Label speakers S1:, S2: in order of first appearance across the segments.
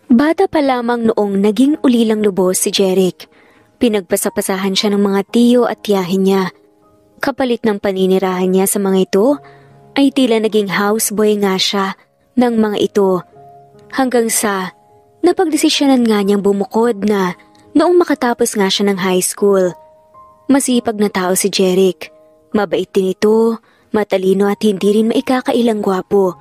S1: Bata pa lamang noong naging ulilang lubos si Jeric. Pinagpasapasahan siya ng mga tiyo at tiyahin niya. Kapalit ng paninirahan niya sa mga ito, ay tila naging houseboy nga siya ng mga ito. Hanggang sa napagdesisyonan nga niyang bumukod na noong makatapos nga siya ng high school. Masipag na tao si Jeric. Mabait din ito, matalino at hindi rin maikakailang gwapo.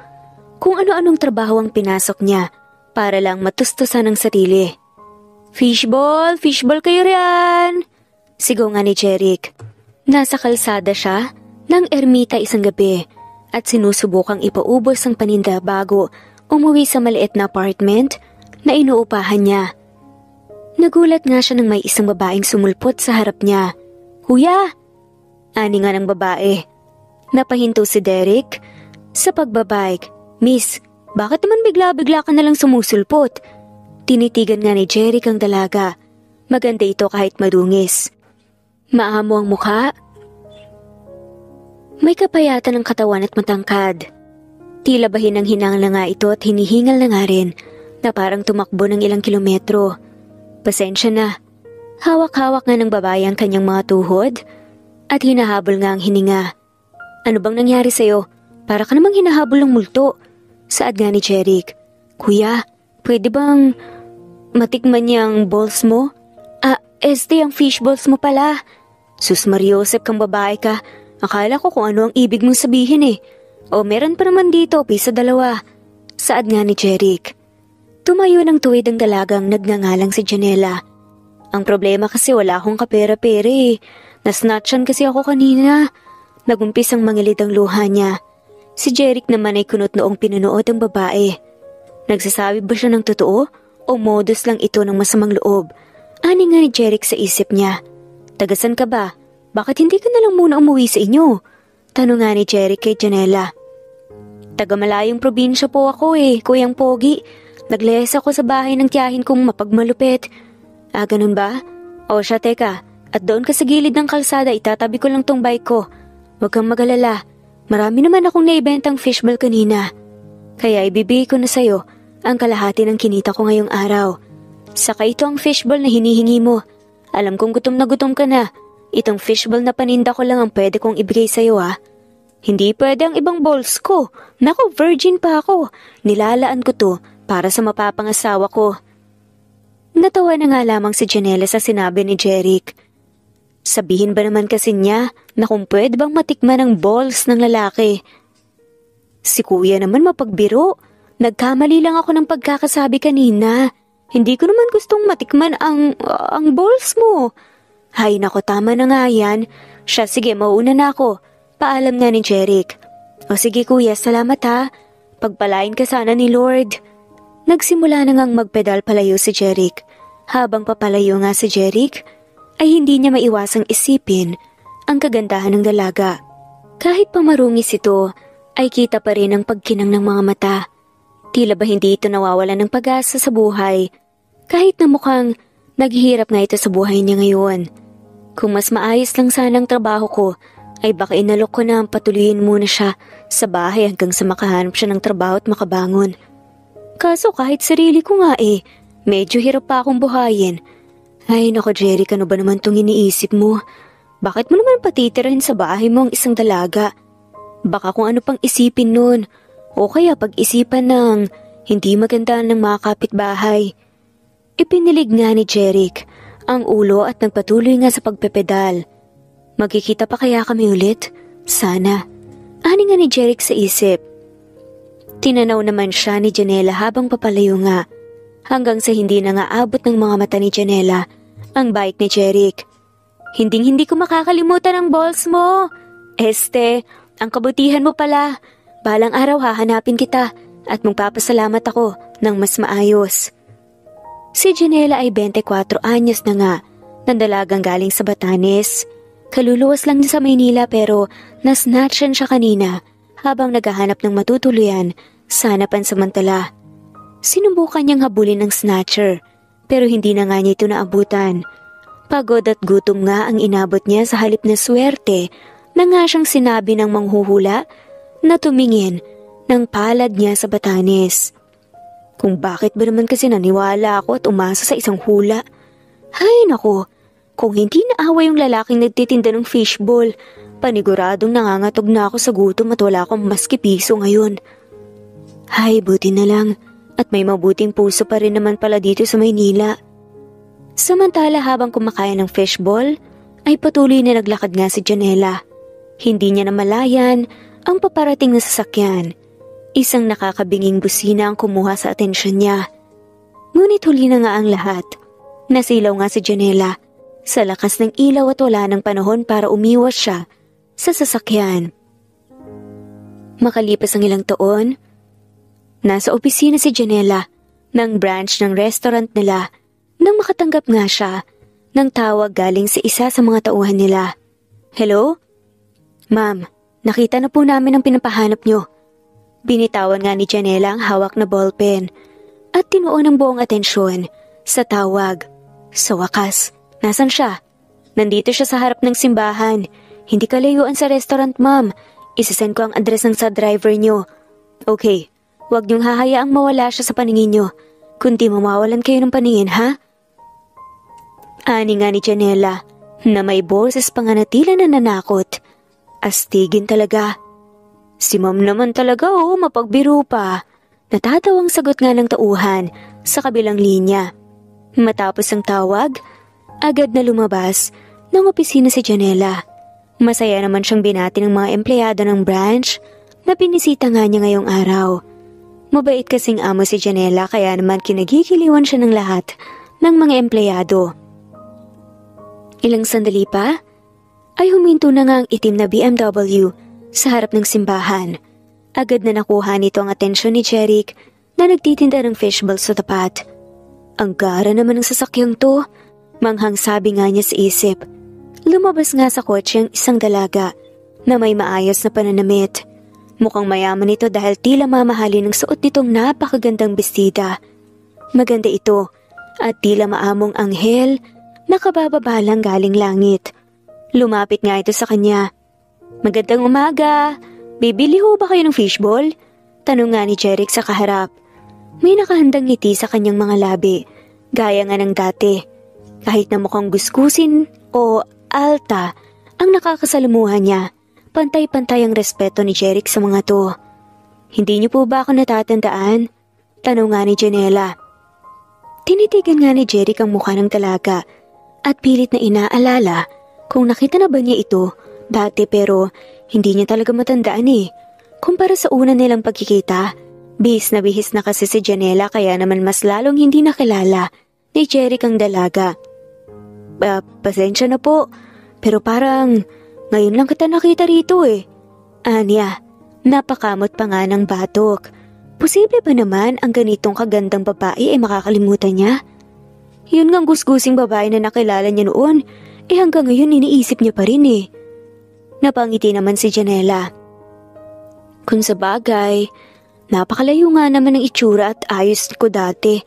S1: Kung ano-anong trabaho ang pinasok niya para lang matustusan ang sarili. Fishball! Fishball kayo riyan! Sigaw nga ni Jeric. Nasa kalsada siya ng ermita isang gabi at sinusubukang ipaubos ang paninda bago umuwi sa maliit na apartment na inuupahan niya. Nagulat nga siya nang may isang babaeng sumulpot sa harap niya. Kuya! Ani nga ng babae. Napahinto si Derek sa pagbabike. Miss, bakit naman bigla-bigla ka nalang sumusulpot? Tinitigan nga ni Jeric ang dalaga. Maganda ito kahit madungis. Maamo ang mukha. May kapayatan ng katawan at matangkad. Tila ba hinang-hinang na nga ito at hinihingal na nga rin na parang tumakbo ng ilang kilometro. Pasensya na. Hawak-hawak nga ng babae ang kanyang mga tuhod at hinahabol nga ang hininga. Ano bang nangyari sa'yo? Para ka namang hinahabol ng multo. Saad nga ni Jeric. Kuya, pwede bang matikman niya ang balls mo? Ang fish balls mo pala. Sus Mariosep kang babae ka. Akala ko kung ano ang ibig mong sabihin eh. O meron pa naman dito, pisa dalawa. Saad nga ni Jeric. Tumayo ng tuwid ang dalagang nagngangalang si Janela. Ang problema kasi wala akong kapera-pera eh. Nasnatchan kasi ako kanina. Nagumpis ang mangilid ang luha niya. Si Jeric naman ay kunot noong pinunood ang babae. Nagsasabi ba siya ng totoo o modus lang ito ng masamang loob? Ani nga ni Jeric sa isip niya. Tagasan ka ba? Bakit hindi ka nalang muna umuwi sa inyo? Tanong nga ni Jeric kay Janela. Taga malayong probinsya po ako eh, Kuyang Pogi. Naglayas ako sa bahay ng tiyahin kong mapagmalupit. Ganun ba? O siya teka, at doon ka sa gilid ng kalsada, itatabi ko lang tong bike ko. Huwag kang magalala. Marami naman akong naibentang fishball kanina. Kaya ibibigay ko na sa'yo ang kalahati ng kinita ko ngayong araw. Saka ito ang fishball na hinihingi mo. Alam kong gutom na gutom ka na. Itong fishball na paninda ko lang ang pwede kong ibigay sa'yo ha. Hindi pwede ang ibang balls ko. Naku, virgin pa ako. Nilalaan ko to para sa mapapangasawa ko. Natawa na nga lamang si Janela sa sinabi ni Jeric. Sabihin ba naman kasi niya na kung pwede bang matikman ang balls ng lalaki? Si kuya naman mapagbiro. Nagkamali lang ako ng pagkakasabi kanina. Hindi ko naman gustong matikman ang balls mo. Hay nako, tama na nga yan. Siya, sige, mauna na ako. Paalam nga ni Jeric. O sige kuya, salamat ha. Pagpalain ka sana ni Lord. Nagsimula na ngang magpedal palayo si Jeric. Habang papalayo nga si Jeric, ay hindi niya maiwasang isipin ang kagandahan ng dalaga. Kahit pamarungis ito, ay kita pa rin ang pagkinang ng mga mata. Tila ba hindi ito nawawala ng pag-asa sa buhay, kahit na mukhang naghihirap nga ito sa buhay niya ngayon. Kung mas maayos lang sana ang trabaho ko, ay baka inalok ko na ang patuloyin muna siya sa bahay hanggang sa makahanap siya ng trabaho at makabangon. Kaso kahit sarili ko nga medyo hirap pa akong buhayin. Ay nako Jeric, ano ba naman tong iniisip mo? Bakit mo naman patitirahin sa bahay mo ang isang dalaga? Baka kung ano pang isipin nun, o kaya pag-isipan ng hindi maganda ng mga kapitbahay. Ipinilig nga ni Jeric ang ulo at nagpatuloy nga sa pagpepedal. Magkikita pa kaya kami ulit? Sana. Ani nga ni Jeric sa isip. Tinanaw naman siya ni Janela habang papalayo nga. Hanggang sa hindi na nga abot ng mga mata ni Janela ang bike ni Jeric. Hinding-hindi ko makakalimutan ang balls mo. Ang kabutihan mo pala. Balang araw hahanapin kita at magpapasalamat ako ng mas maayos. Si Janela ay 24 anyos na nga, nandalagang galing sa Batanes. Kaluluwas lang niya sa Maynila pero nasnatchan siya kanina habang naghahanap ng matutuluyan sa pansamantala. Sinubukan niyang habulin ng snatcher pero hindi na nga niya ito naabutan. Pagod at gutom nga ang inabot niya sa halip na swerte na nga siyang sinabi ng manghuhula na tumingin ng palad niya sa Batanes. Kung bakit ba naman kasi naniwala ako at umasa sa isang hula. Hay nako, kung hindi naawa yung lalaking nagtitinda ng fishball, paniguradong nangangatog na ako sa gutom at wala akong maski piso ngayon. Hay, buti na lang at may mabuting puso pa rin naman pala dito sa Maynila. Samantala habang kumakain ng fishball, ay patuloy na naglakad nga si Janela. Hindi niya namalayan ang paparating na sasakyan. Isang nakakabinging busina ang kumuha sa atensyon niya. Ngunit huli na nga ang lahat. Nasilaw nga si Janela sa lakas ng ilaw at wala ng panahon para umiwas siya sa sasakyan. Makalipas ang ilang taon, nasa opisina si Janela ng branch ng restaurant nila nang makatanggap nga siya ng tawag galing sa isa sa mga tauhan nila. Hello? Ma'am, nakita na po namin ang pinapahanap nyo. Binitawan nga ni Janela ang hawak na ballpen at tinuon ang buong atensyon sa tawag. Sa wakas, nasan siya? Nandito siya sa harap ng simbahan. Hindi kalayuan sa restaurant, ma'am. Isisend ko ang address ng sa driver nyo. Okay, huwag niyong hahayaang mawala siya sa paningin nyo. Kundi mamawalan kayo ng paningin, ha? Ani nga ni Janela na may boses panganatila na nanakot. Astigin talaga. Si ma'am naman talaga mapagbiro pa. Natatawang sagot nga ng tauhan sa kabilang linya. Matapos ang tawag, agad na lumabas ng opisina si Janela. Masaya naman siyang binati ng mga empleyado ng branch na pinisita nga niya ngayong araw. Mabait kasing amo si Janela kaya naman kinagigiliwan siya ng lahat ng mga empleyado. Ilang sandali pa, ay huminto na nga ang itim na BMW sa harap ng simbahan. Agad na nakuha nito ang atensyon ni Jeric na nagtitinda ng fishballs sa tapat. Ang gara naman ng sasakyang to, manghang sabi nga niya sa isip. Lumabas nga sa kotse ang isang dalaga na may maayos na pananamit. Mukhang mayaman ito dahil tila mamahalin ng suot nitong napakagandang bestida. Maganda ito at tila maamong anghel na kabababalang galing langit. Lumapit nga ito sa kanya. Magandang umaga! Bibili ho ba kayo ng fishball? Tanong nga ni Jeric sa kaharap. May nakahandang ngiti sa kanyang mga labi, gaya nga ng dati. Kahit na mukhang gusgusin o alta ang nakakasalamuhan niya, pantay-pantay ang respeto ni Jeric sa mga to. Hindi niyo po ba ako natatandaan? Tanong nga ni Janela. Tinitigan nga ni Jeric ang mukha ng dalaga at pilit na inaalala kung nakita na ba niya ito dati pero hindi niya talaga matandaan eh. Kumpara sa una nilang pagkikita, bihis na kasi si Janela kaya naman mas lalong hindi nakilala ni Jeric ang dalaga. Pasensya na po, pero parang ngayon lang kita nakita rito eh. Anya, napakamot pa nga ng batok. Posible ba naman ang ganitong kagandang babae ay makakalimutan niya? Yun ngang gusgusing babae na nakilala niya noon, hanggang ngayon iniisip niya pa rin eh. Napangiti naman si Janela. Kung sa bagay, napakalayo nga naman ng itsura at ayos ko dati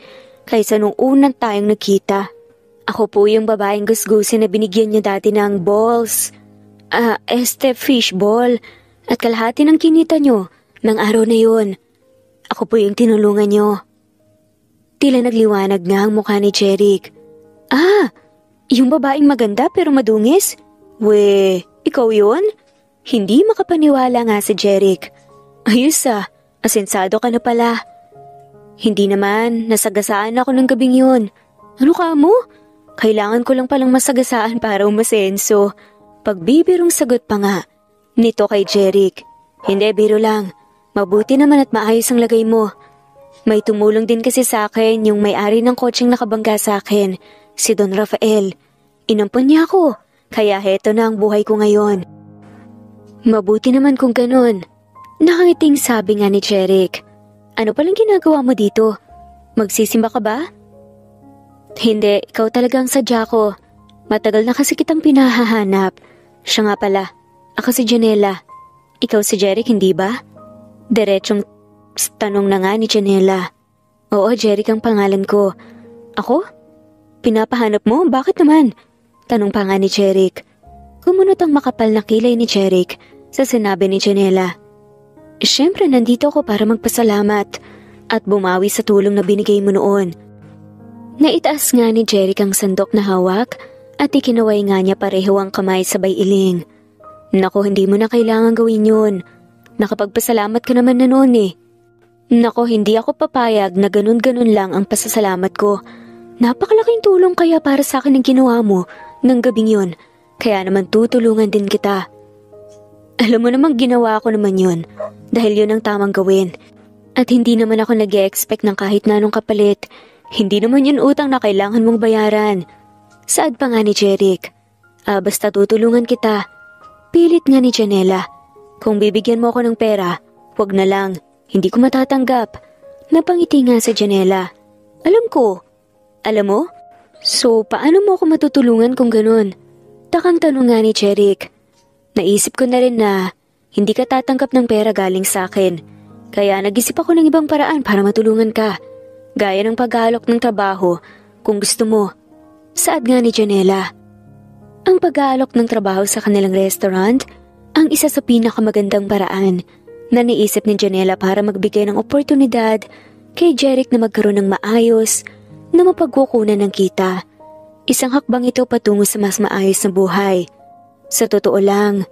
S1: kaysa nung unang tayong nagkita. Ako po yung babaeng gusgusin na binigyan niya dati ng balls. Fishball at kalahati ng kinita niyo ng araw na yun. Ako po yung tinulungan niyo. Tila nagliwanag nga ang mukha ni Jeric. Yung babaeng maganda pero madungis? Ikaw yun? Hindi makapaniwala nga si Jeric. Ayos asensado ka na pala. Hindi naman, nasagasaan ako ng gabing yun. Ano ka mo? Kailangan ko lang palang masagasaan para umasenso. Pagbibirong sagot pa nga nito kay Jeric. Hindi, biro lang. Mabuti naman at maayos ang lagay mo. May tumulong din kasi sa akin yung may-ari ng kotseng nakabangga sa akin, si Don Rafael. Inampon niya ako, kaya heto na ang buhay ko ngayon. Mabuti naman kung ganun. Nakangiting sabi nga ni Jeric. Ano palang ginagawa mo dito? Magsisimba ka ba? Hindi, ikaw talagang sadya ko. Matagal na kasi kitang pinahahanap. Siya nga pala, ako si Janela. Ikaw si Jeric, hindi ba? Diretsong tanong na nga ni Janela. Oo, Jeric ang pangalan ko. Ako? Pinapahanap mo? Bakit naman? Tanong pa nga ni Jeric. Kumunot ang makapal na kilay ni Jeric sa sinabi ni Janela. Siyempre, nandito ako para magpasalamat. at bumawi sa tulong na binigay mo noon. Naitaas nga ni Jeric ang sandok na hawak at ikinaway nga niya pareho ang kamay sabay iling. Nako, hindi mo na kailangan gawin yun. Nakapagpasalamat ka naman na noon eh. Nako, hindi ako papayag na ganun-ganun lang ang pasasalamat ko. Napakalaking tulong kaya para sa akin ang ginawa mo ng gabing yun. Kaya naman tutulungan din kita. Alam mo namang ginawa ko naman yun dahil yun ang tamang gawin. At hindi naman ako nag-e-expect ng kahit na anong kapalit. Hindi naman yun utang na kailangan mong bayaran. Saad pa nga ni Jeric. Basta tutulungan kita. Pilit nga ni Janela. Kung bibigyan mo ako ng pera, wag na lang. Hindi ko matatanggap. Napangiti nga sa Janela. Alam ko. Alam mo? So, paano mo ako matutulungan kung ganun? Takang tanong nga ni Jeric. Naisip ko na rin na hindi ka tatanggap ng pera galing sa akin. Kaya nag-isip ako ng ibang paraan para matulungan ka. Gaya ng pag-aalok ng trabaho kung gusto mo. Saad nga ni Janela. Ang pag-aalok ng trabaho sa kanilang restaurant ang isa sa pinakamagandang paraan na naisip ni Janela para magbigay ng oportunidad kay Jeric na magkaroon ng maayos na mapagkukunan ng kita. Isang hakbang ito patungo sa mas maayos na buhay. Sa totoo lang,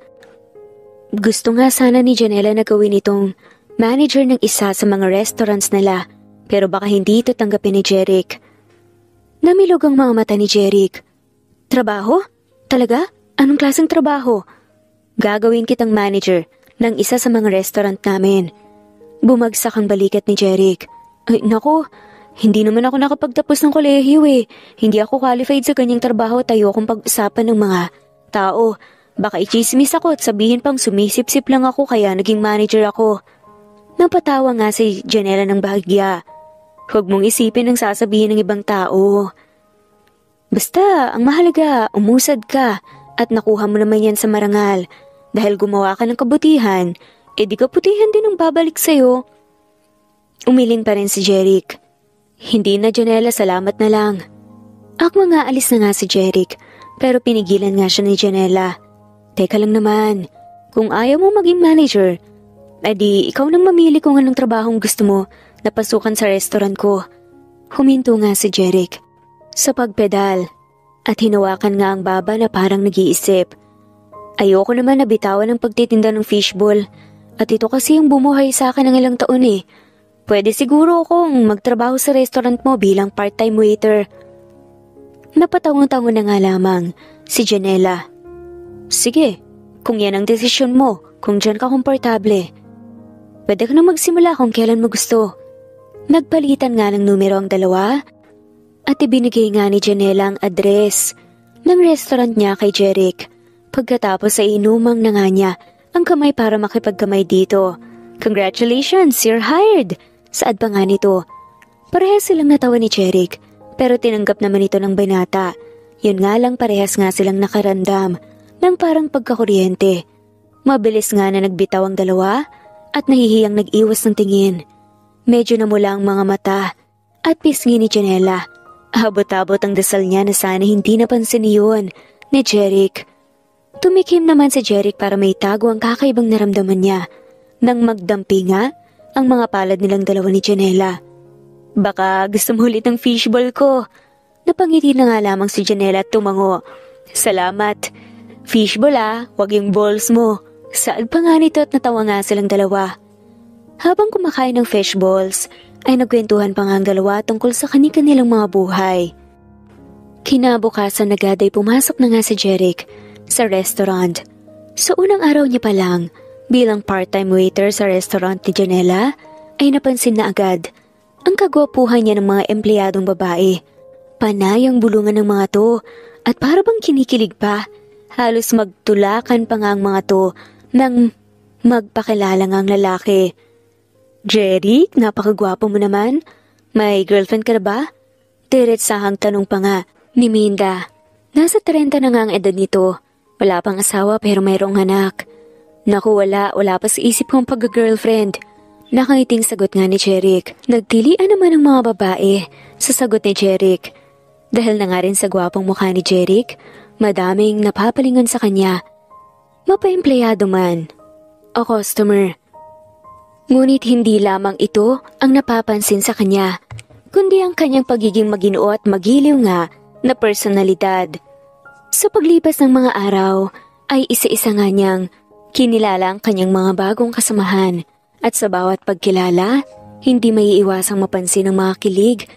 S1: gusto nga sana ni Janela na gawin itong manager ng isa sa mga restaurants nila, pero baka hindi ito tanggapin ni Jeric. Namilog ang mga mata ni Jeric. Trabaho? Talaga? Anong klaseng trabaho? Gagawin kitang manager ng isa sa mga restaurant namin. Bumagsak ang balikat ni Jeric. Ay, nako, hindi naman ako nakapagtapos ng kolehiyo eh. Hindi ako qualified sa ganyang trabaho at ayokong pag-usapan ng mga tao. Baka ichismis ako at sabihin pang sumisip-sip lang ako kaya naging manager ako. Napatawa nga si Janela ng bahagya. Huwag mong isipin ang sasabihin ng ibang tao. Basta, ang mahalaga, umusad ka at nakuha mo naman yan sa marangal. Dahil gumawa ka ng kabutihan, di kabutihan din ang babalik sa'yo. Umiling pa rin si Jeric. Hindi na Janela, salamat na lang. Akma nga alis na nga si Jeric, pero pinigilan nga siya ni Janela. Teka lang naman, kung ayaw mo maging manager, edi ikaw nang mamili kung anong trabahong gusto mo na pasukan sa restaurant ko. Huminto nga si Jeric sa pagpedal at hinawakan nga ang baba na parang nag-iisip. Ayoko naman na bitawan ang pagtitinda ng fishball at ito kasi yung bumuhay sa akin ng ilang taon eh. Pwede siguro akong magtrabaho sa restaurant mo bilang part-time waiter. Napatawang-tawa na nga lamang si Janela. Sige, kung yan ang desisyon mo, kung dyan ka komportable. Pwede ka na magsimula kung kailan mo gusto. Nagpalitan nga ng numero ang dalawa at ibinigay nga ni Janela ang address ng restaurant niya kay Jeric. Pagkatapos ay inumang na nga niya ang kamay para makipagkamay dito. Congratulations, you're hired! Saad pa nga nito. Parehas silang natawa ni Jeric pero tinanggap naman ito ng binata. Yun nga lang parehas nga silang nakarandam ng parang pagkakuryente. Mabilis nga na nagbitaw ang dalawa at nahihiyang nag-iwas ng tingin. Medyo namula ang mga mata at pisngi ni Janela. Abot-abot ang dasal niya na sana hindi napansin yun ni Jeric. Tumikim naman si Jeric para may tago ang kakaibang naramdaman niya nang magdampi nga ang mga palad nilang dalawa ni Janela. Baka gusto mo ulit ng fishball ko. Napangiti na nga lamang si Janela at tumango. Salamat. Fishball wag yung balls mo. Saad pa nga nito at natawa nga silang dalawa. Habang kumakain ng fishballs, ay nagkwentuhan pa nga ang dalawa tungkol sa kani-kanilang mga buhay. Kinabukasan agad ay pumasok na nga si Jeric sa restaurant. Sa unang araw niya pa lang, bilang part-time waiter sa restaurant ni Janela, ay napansin na agad ang kagwapuhan niya ng mga empleyadong babae. Panay ang bulungan ng mga to at para bang kinikilig pa. Halos magtulakan pa nga ang mga to nang magpakilala nga ang lalaki. Jeric, napakagwapo mo naman. May girlfriend ka na ba? Diretsahang tanong pa nga ni Minda. Nasa 30 na nga ang edad nito. Wala pang asawa pero mayroong anak. Naku, wala pa sa isip kong pag-girlfriend. Nakangiting sagot nga ni Jeric. Nagtilian naman ang mga babae sa sagot ni Jeric. Dahil na nga rin sa gwapong mukha ni Jeric, madaming napapalingon sa kanya. Mapa-empleyado man o customer. Ngunit hindi lamang ito ang napapansin sa kanya, kundi ang kanyang pagiging maginoo at magiliw nga na personalidad. Sa paglipas ng mga araw ay isa-isa nga niyang kinilala ang kanyang mga bagong kasamahan at sa bawat pagkilala, hindi maiiwasang mapansin ang mga kilig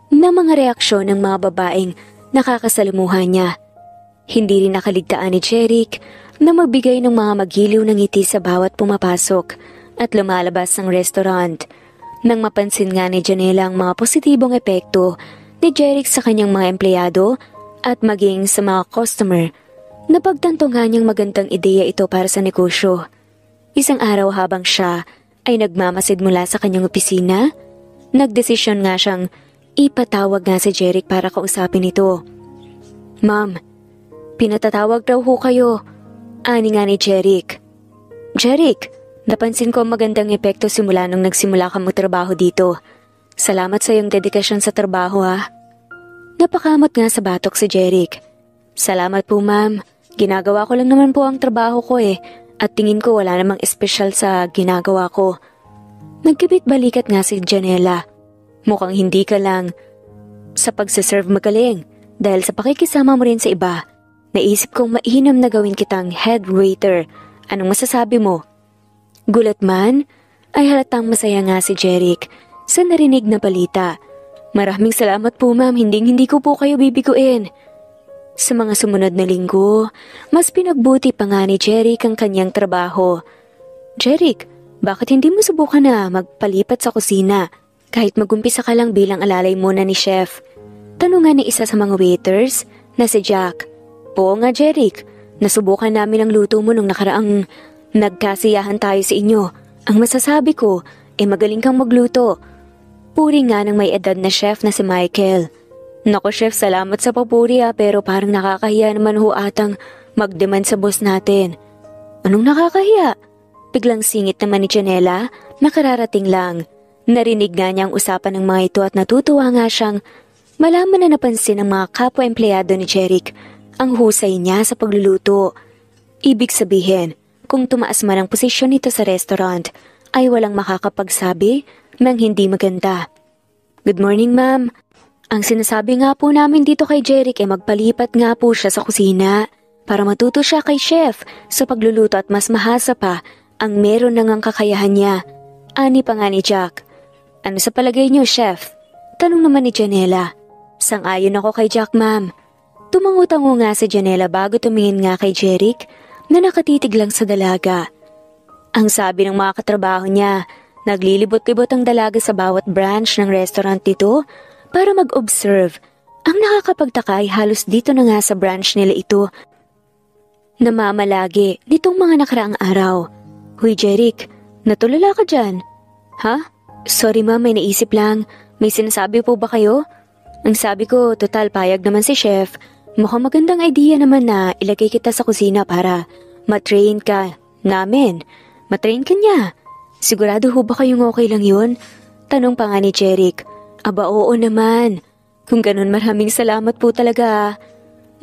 S1: na mga reaksyon ng mga babaeng nakakasalamuhan niya. Hindi rin nakaligtaan ni Jeric na magbigay ng mga magiliw na ngiti sa bawat pumapasok at lumalabas ng restaurant. Nang mapansin nga ni Janela ang mga positibong epekto ni Jeric sa kanyang mga empleyado at maging sa mga customer, napagtanto nga niyang magandang ideya ito para sa negosyo. Isang araw habang siya ay nagmamasid mula sa kanyang opisina, nagdesisyon nga siyang ipatawag nga si Jeric para kausapin ito. "Ma'am, pinatatawag daw ho kayo," ani nga ni Jeric. "Jeric, napansin ko ang magandang epekto simula nung nagsimula ka magtrabaho dito. Salamat sa iyong dedikasyon sa trabaho ha." Napakamot nga sa batok si Jeric. "Salamat po ma'am, ginagawa ko lang naman po ang trabaho ko at tingin ko wala namang espesyal sa ginagawa ko." Nagkibit balikat nga si Janela. "Mukhang hindi ka lang sa pagsaserve magaling dahil sa pakikisama mo rin sa iba. Naisip kong mainam na gawin kitang head waiter. Anong masasabi mo?" Gulat man, ay halatang masaya nga si Jeric sa narinig na balita. "Maraming salamat po ma'am, hindi ko po kayo bibiguin." Sa mga sumunod na linggo, mas pinagbuti pa nga ni Jeric ang kanyang trabaho. "Jeric, bakit hindi mo subukan na magpalipat sa kusina? Kahit magumpisa ka lang bilang alalay muna ni chef?" Tanungan ni isa sa mga waiters na si Jack. "Oo nga Jeric, nasubukan namin ang luto mo nung nakaraang nagkasiyahan tayo sa inyo. Ang masasabi ko, magaling kang magluto." Puri nga ng may edad na chef na si Michael. "Nako chef, salamat sa papuri pero parang nakakahiya naman ho atang mag-demand sa boss natin." "Anong nakakahiya?" Biglang singit naman ni Janela na kararating lang. Narinig nga niya ang usapan ng mga ito at natutuwa nga siyang malaman na napansin ng mga kapwa-empleyado ni Jeric ang husay niya sa pagluluto. Ibig sabihin, kung tumaas man ang posisyon nito sa restaurant, ay walang makakapagsabi ng hindi maganda. "Good morning ma'am. Ang sinasabi nga po namin dito kay Jeric magpalipat nga po siya sa kusina para matuto siya kay chef sa pagluluto at mas mahasa pa ang meron nang ang kakayahan niya." Ani pa nga ni Jack. "Ano sa palagay niyo chef?" Tanong naman ni Janela. "Sang-ayon ako kay Jack ma'am." Tumango-tango nga si Janela bago tumingin nga kay Jeric na nakatitig lang sa dalaga. Ang sabi ng mga katrabaho niya, naglilibot-libot ang dalaga sa bawat branch ng restaurant nito para mag-observe. Ang nakakapagtaka ay halos dito na nga sa branch nila ito namamalagi nitong mga nakaraang araw. "Huy Jeric, natulala ka dyan?" "Ha? Sorry ma'am, may naisip lang. May sinasabi po ba kayo?" Ang sabi ko, total payag naman si chef. Mukhang magandang idea naman na ilagay kita sa kusina para matrain ka namin. Matrain ka niya. Sigurado ho ba kayong okay lang yun? Tanong pa nga ni Jeric. "Aba oo naman. Kung ganun maraming salamat po talaga."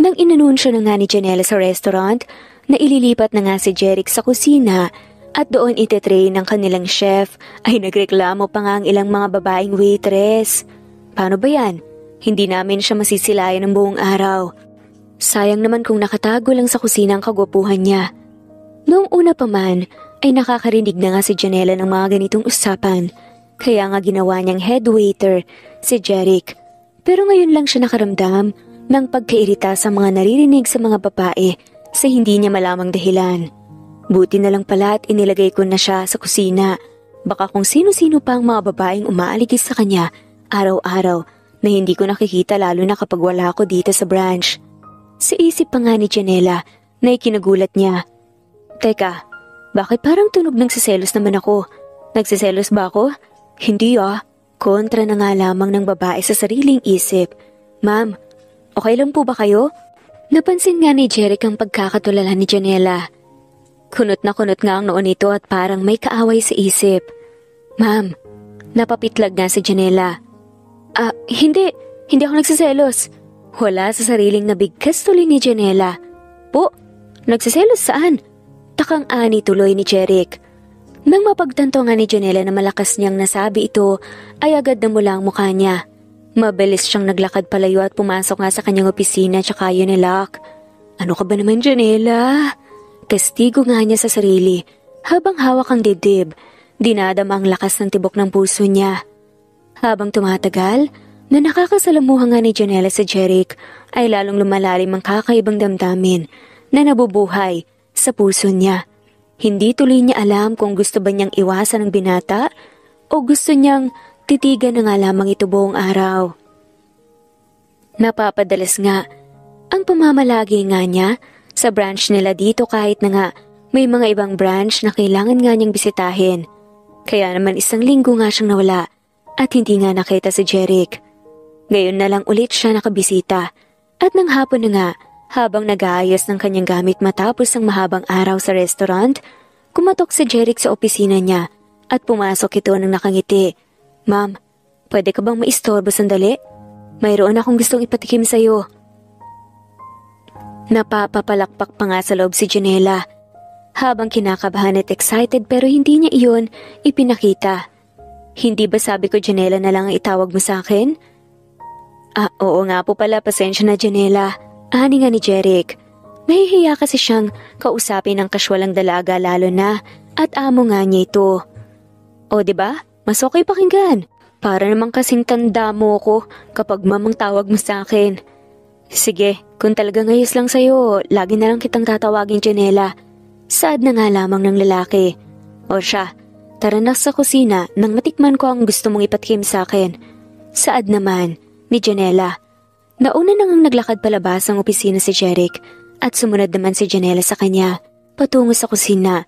S1: Nang inanunsyo na nga ni Janela sa restaurant na ililipat na nga si Jeric sa kusina at doon itetrain ng kanilang chef, ay nagreklamo pa nga ang ilang mga babaeng waitress. "Paano ba yan? Hindi namin siya masisilayan ng buong araw. Sayang naman kung nakatago lang sa kusina ang kagwapuhan niya." Noong una pa man, ay nakakarinig na nga si Janela ng mga ganitong usapan, kaya nga ginawa niyang head waiter si Jeric. Pero ngayon lang siya nakaramdam ng pagkairita sa mga naririnig sa mga babae sa hindi niya malamang dahilan. Buti na lang pala at inilagay ko na siya sa kusina. Baka kung sino-sino pa ang mga babaeng umaaligis sa kanya araw-araw na hindi ko nakikita lalo na kapag wala ako dito sa branch. Sa isip pa nga ni Janela na ikinagulat niya. "Teka, bakit parang tunog nagsiselos naman ako? Nagsiselos ba ako? Hindi Kontra na nga lamang ng babae sa sariling isip. "Ma'am, okay lang po ba kayo?" Napansin nga ni Jeric ang pagkakatulala ni Janela. Kunot na kunot nga ang noon nito at parang may kaaway sa isip. "Ma'am," napapitlag nga si Janela. Hindi ako nagsiselos." Wala sa sariling nabigkas tuloy ni Janela. "Po, nagsiselos saan?" Takang ani tuloy ni Jeric. Nang mapagtanto nga ni Janela na malakas niyang nasabi ito, ay agad namula ang mukha niya. Mabilis siyang naglakad palayo at pumasok nga sa kanyang opisina tsaka yun nilak. Ano ka ba naman, Janela? Kastigo nga niya sa sarili habang hawak ang dibdib. Dinadama ang lakas ng tibok ng puso niya. Habang tumatagal, na nakakasalamuha nga ni Janela sa Jeric, ay lalong lumalalim ang kakaibang damdamin na nabubuhay sa puso niya. Hindi tuloy niya alam kung gusto ba niyang iwasan ang binata o gusto niyang titigan na nga lamang ito buong araw. Napapadalas nga ang pamamalagi nga niya sa branch nila dito kahit na nga may mga ibang branch na kailangan nga niyang bisitahin. Kaya naman 1 linggo nga siyang nawala at hindi nga nakita si Jeric. Ngayon na lang ulit siya nakabisita at nang hapon na nga habang nag-aayos ng kanyang gamit matapos ang mahabang araw sa restaurant, kumatok si Jeric sa opisina niya at pumasok ito nang nakangiti. Ma'am, pwede ka bang maistorbo sandali? Mayroon akong gustong ipatikim sa'yo. Napapapalakpak pa nga sa loob si Janela. Habang kinakabahan at excited pero hindi niya iyon ipinakita. Hindi ba sabi ko Janela na lang ang itawag mo sa akin? Oo nga po pala, pasensya na Janela. Ani nga ni Jeric. Nahihiya kasi siyang kausapin ng kaswalang dalaga lalo na at amo nga niya ito. O diba? Mas okay pakinggan. Para namang kasing tanda mo ko kapag mamang tawag mo sa akin. Sige, kung talagang ayos lang sa'yo, lagi na lang kitang tatawagin Janela. Saad na nga lamang ng lalaki. O siya, tara na sa kusina nang matikman ko ang gusto mong ipatikim sa akin. Saad naman ni Janela. Nauna nang naglakad palabas ang opisina si Jeric at sumunod naman si Janela sa kanya patungo sa kusina.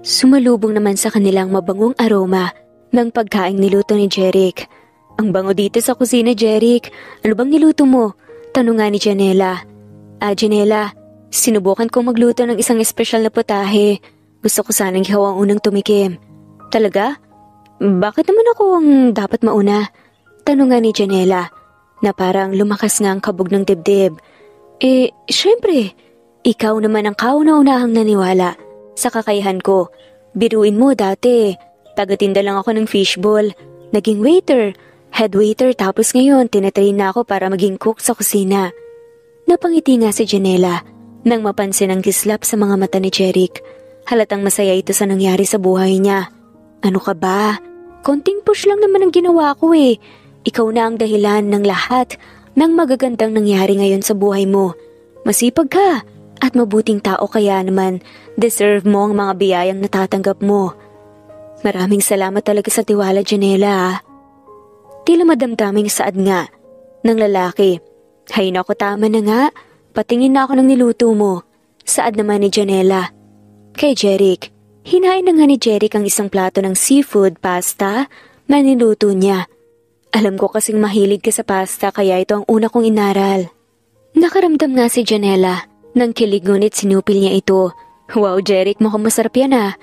S1: Sumalubong naman sa kanilang mabangong aroma ng pagkaing niluto ni Jeric. Ang bango dito sa kusina, Jeric. Ano bang niluto mo? Tanong nga ni Janela. Janela, sinubukan kong magluto ng isang espesyal na putahe. Gusto ko sanang ikaw ang unang tumikim. Talaga? Bakit naman ako ang dapat mauna? Tanong nga ni Janela na parang lumakas nga ang kabog ng dibdib. Syempre, ikaw naman ang kauna-unahang naniwala sa kakayahan ko. Biruin mo dati, tagatinda lang ako ng fishball, naging waiter, head waiter tapos ngayon tinatrain na ako para maging cook sa kusina. Napangiti nga si Janela nang mapansin ang kislap sa mga mata ni Jeric. Halatang masaya ito sa nangyari sa buhay niya. Ano ka ba? Konting push lang naman ang ginawa ko eh. Ikaw na ang dahilan ng lahat ng magagandang nangyari ngayon sa buhay mo. Masipag ka at mabuting tao kaya naman deserve mo ang mga biyayang natatanggap mo. Maraming salamat talaga sa tiwala, Janela. Tila madamdaming saad nga ng lalaki. Hay nako, tama na nga. Patingin na ako ng niluto mo. Saad naman ni Janela. Kay Jeric, hinain na nga ni Jeric ang isang plato ng seafood pasta na niluto niya. Alam ko kasing mahilig ka sa pasta kaya ito ang una kong inaral. Nakaramdam nga si Janela nang kilig ngunit sinupil niya ito. Wow, Jeric, mukhang masarap yan ah.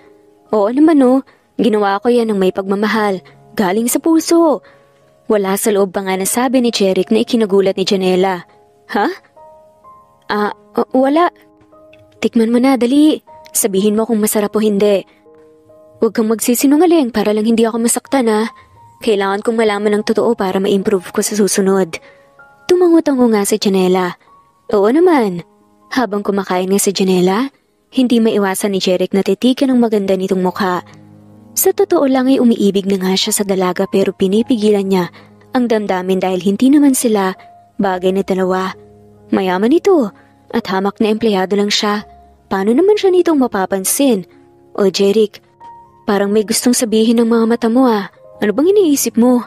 S1: Oo naman oh, ginawa ko yan ng may pagmamahal, galing sa puso. Wala sa loob pa nga nasabi ni Jeric na ikinagulat ni Janela. Ha? Wala. Tikman mo na, dali. Sabihin mo kung masarap o hindi. Huwag kang magsisinungaling para lang hindi ako masaktan ah. Kailangan kong malaman ng totoo para ma-improve ko sa susunod. Tumango-tango nga si Janela. Oo naman. Habang kumakain nga si Janela, hindi maiwasan ni Jeric na titikan ang maganda nitong mukha. Sa totoo lang ay umiibig na nga siya sa dalaga pero pinipigilan niya ang damdamin dahil hindi naman sila bagay na dalawa. Mayaman ito at hamak na empleyado lang siya. Paano naman siya nitong mapapansin? O Jeric, parang may gustong sabihin ng mga mata mo ah. Ano bang iniisip mo?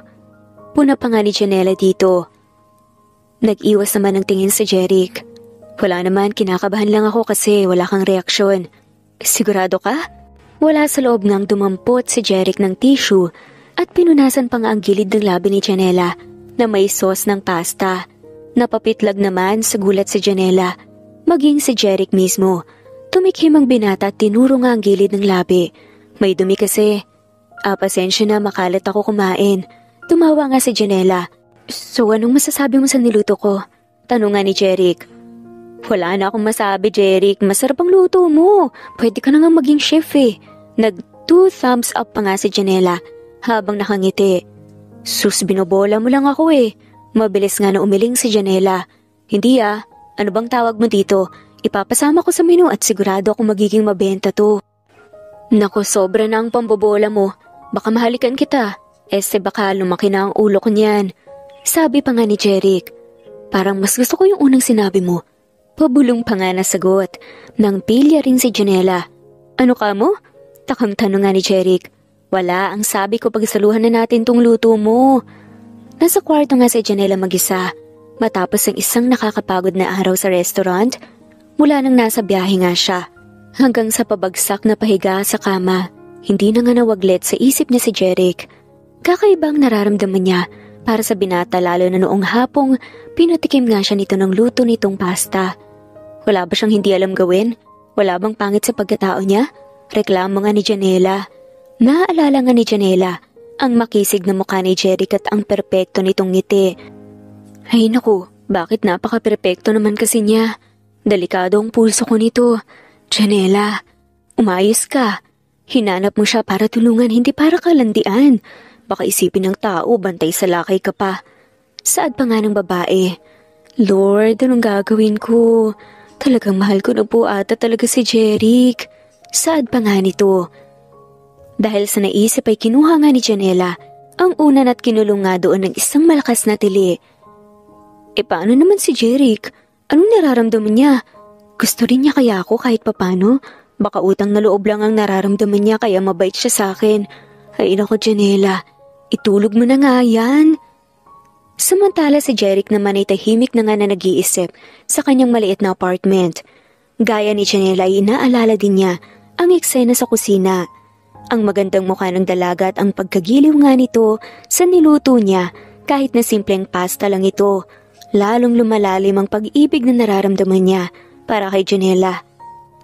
S1: Puna pa nga ni Janela dito. Nag-iwas naman ng tingin si Jeric. Wala naman, kinakabahan lang ako kasi wala kang reaksyon. Sigurado ka? Wala sa loob ngang dumampot si Jeric ng tissue at pinunasan pa nga ang gilid ng labi ni Janela na may sauce ng pasta. Napapitlag naman sa gulat si Janela, maging si Jeric mismo. Tumikhim ang binata at tinuro nga ang gilid ng labi. May dumi kasi. Pasensya na, makalat ako kumain. Tumawa nga si Janela. So anong masasabi mo sa niluto ko? Tanong nga ni Jeric. Wala na akong masabi, Jeric. Masarap ang luto mo. Pwede ka na nga maging chef eh. 2 thumbs up pa nga si Janela habang nakangiti. Sus, binobola mo lang ako eh. Mabilis nga na umiling si Janela. Hindi ano bang tawag mo dito? Ipapasama ko sa menu at sigurado akong magiging mabenta to. Naku, sobra na ang pambobola mo. Baka mahalikan kita. Baka lumaki na ang ulo ko niyan. Sabi pa nga ni Jeric. Parang mas gusto ko yung unang sinabi mo. Pabulong pa nga na sagot. Nang pilya rin si Janela. Ano ka mo? Takang tanong nga ni Jeric. Wala, ang sabi ko pagsaluhan na natin tong luto mo. Nasa kwarto nga si Janela mag-isa. Matapos ang isang nakakapagod na araw sa restaurant, mula nang nasa biyahe nga siya. Hanggang sa pabagsak na pahiga sa kama, hindi na nga nawaglit sa isip niya si Jeric. Kakaibang nararamdaman niya para sa binata lalo na noong hapong pinatikim nga siya nito ng luto nitong pasta. Wala ba siyang hindi alam gawin? Wala bang pangit sa pagkatao niya? Reklamo nga ni Janela. Naaalala nga ni Janela ang makisig na mukha ni Jeric at ang perpekto nitong ngiti. Ay naku, bakit napaka-perpekto naman kasi niya? Delikado ang pulso ko nito. Janela, umayos ka. Hinanap mo siya para tulungan, hindi para kalandian. Baka isipin ng tao, bantay sa lakay ka pa. Saad pa nga ng babae. Lord, anong gagawin ko? Talagang mahal ko na po ata talaga si Jeric. Saad pa nga nito. Dahil sa naisip ay kinuha nga ni Janela ang unan at kinulong nga doon ng isang malakas na tili. Paano naman si Jeric? Anong nararamdaman niya? Gusto rin niya kaya ako kahit papano? Baka utang na loob lang ang nararamdaman niya kaya mabait siya sa akin. Ay nako Janela, itulog mo na nga yan. Samantala si Jeric naman ay tahimik na nga na nag-iisip sa kanyang maliit na apartment. Gaya ni Janela ay inaalala din niya ang eksena sa kusina. Ang magandang mukha ng dalaga at ang pagkagiliw nga nito sa niluto niya kahit na simpleng pasta lang ito. Lalong lumalalim ang pag-ibig na nararamdaman niya para kay Janela.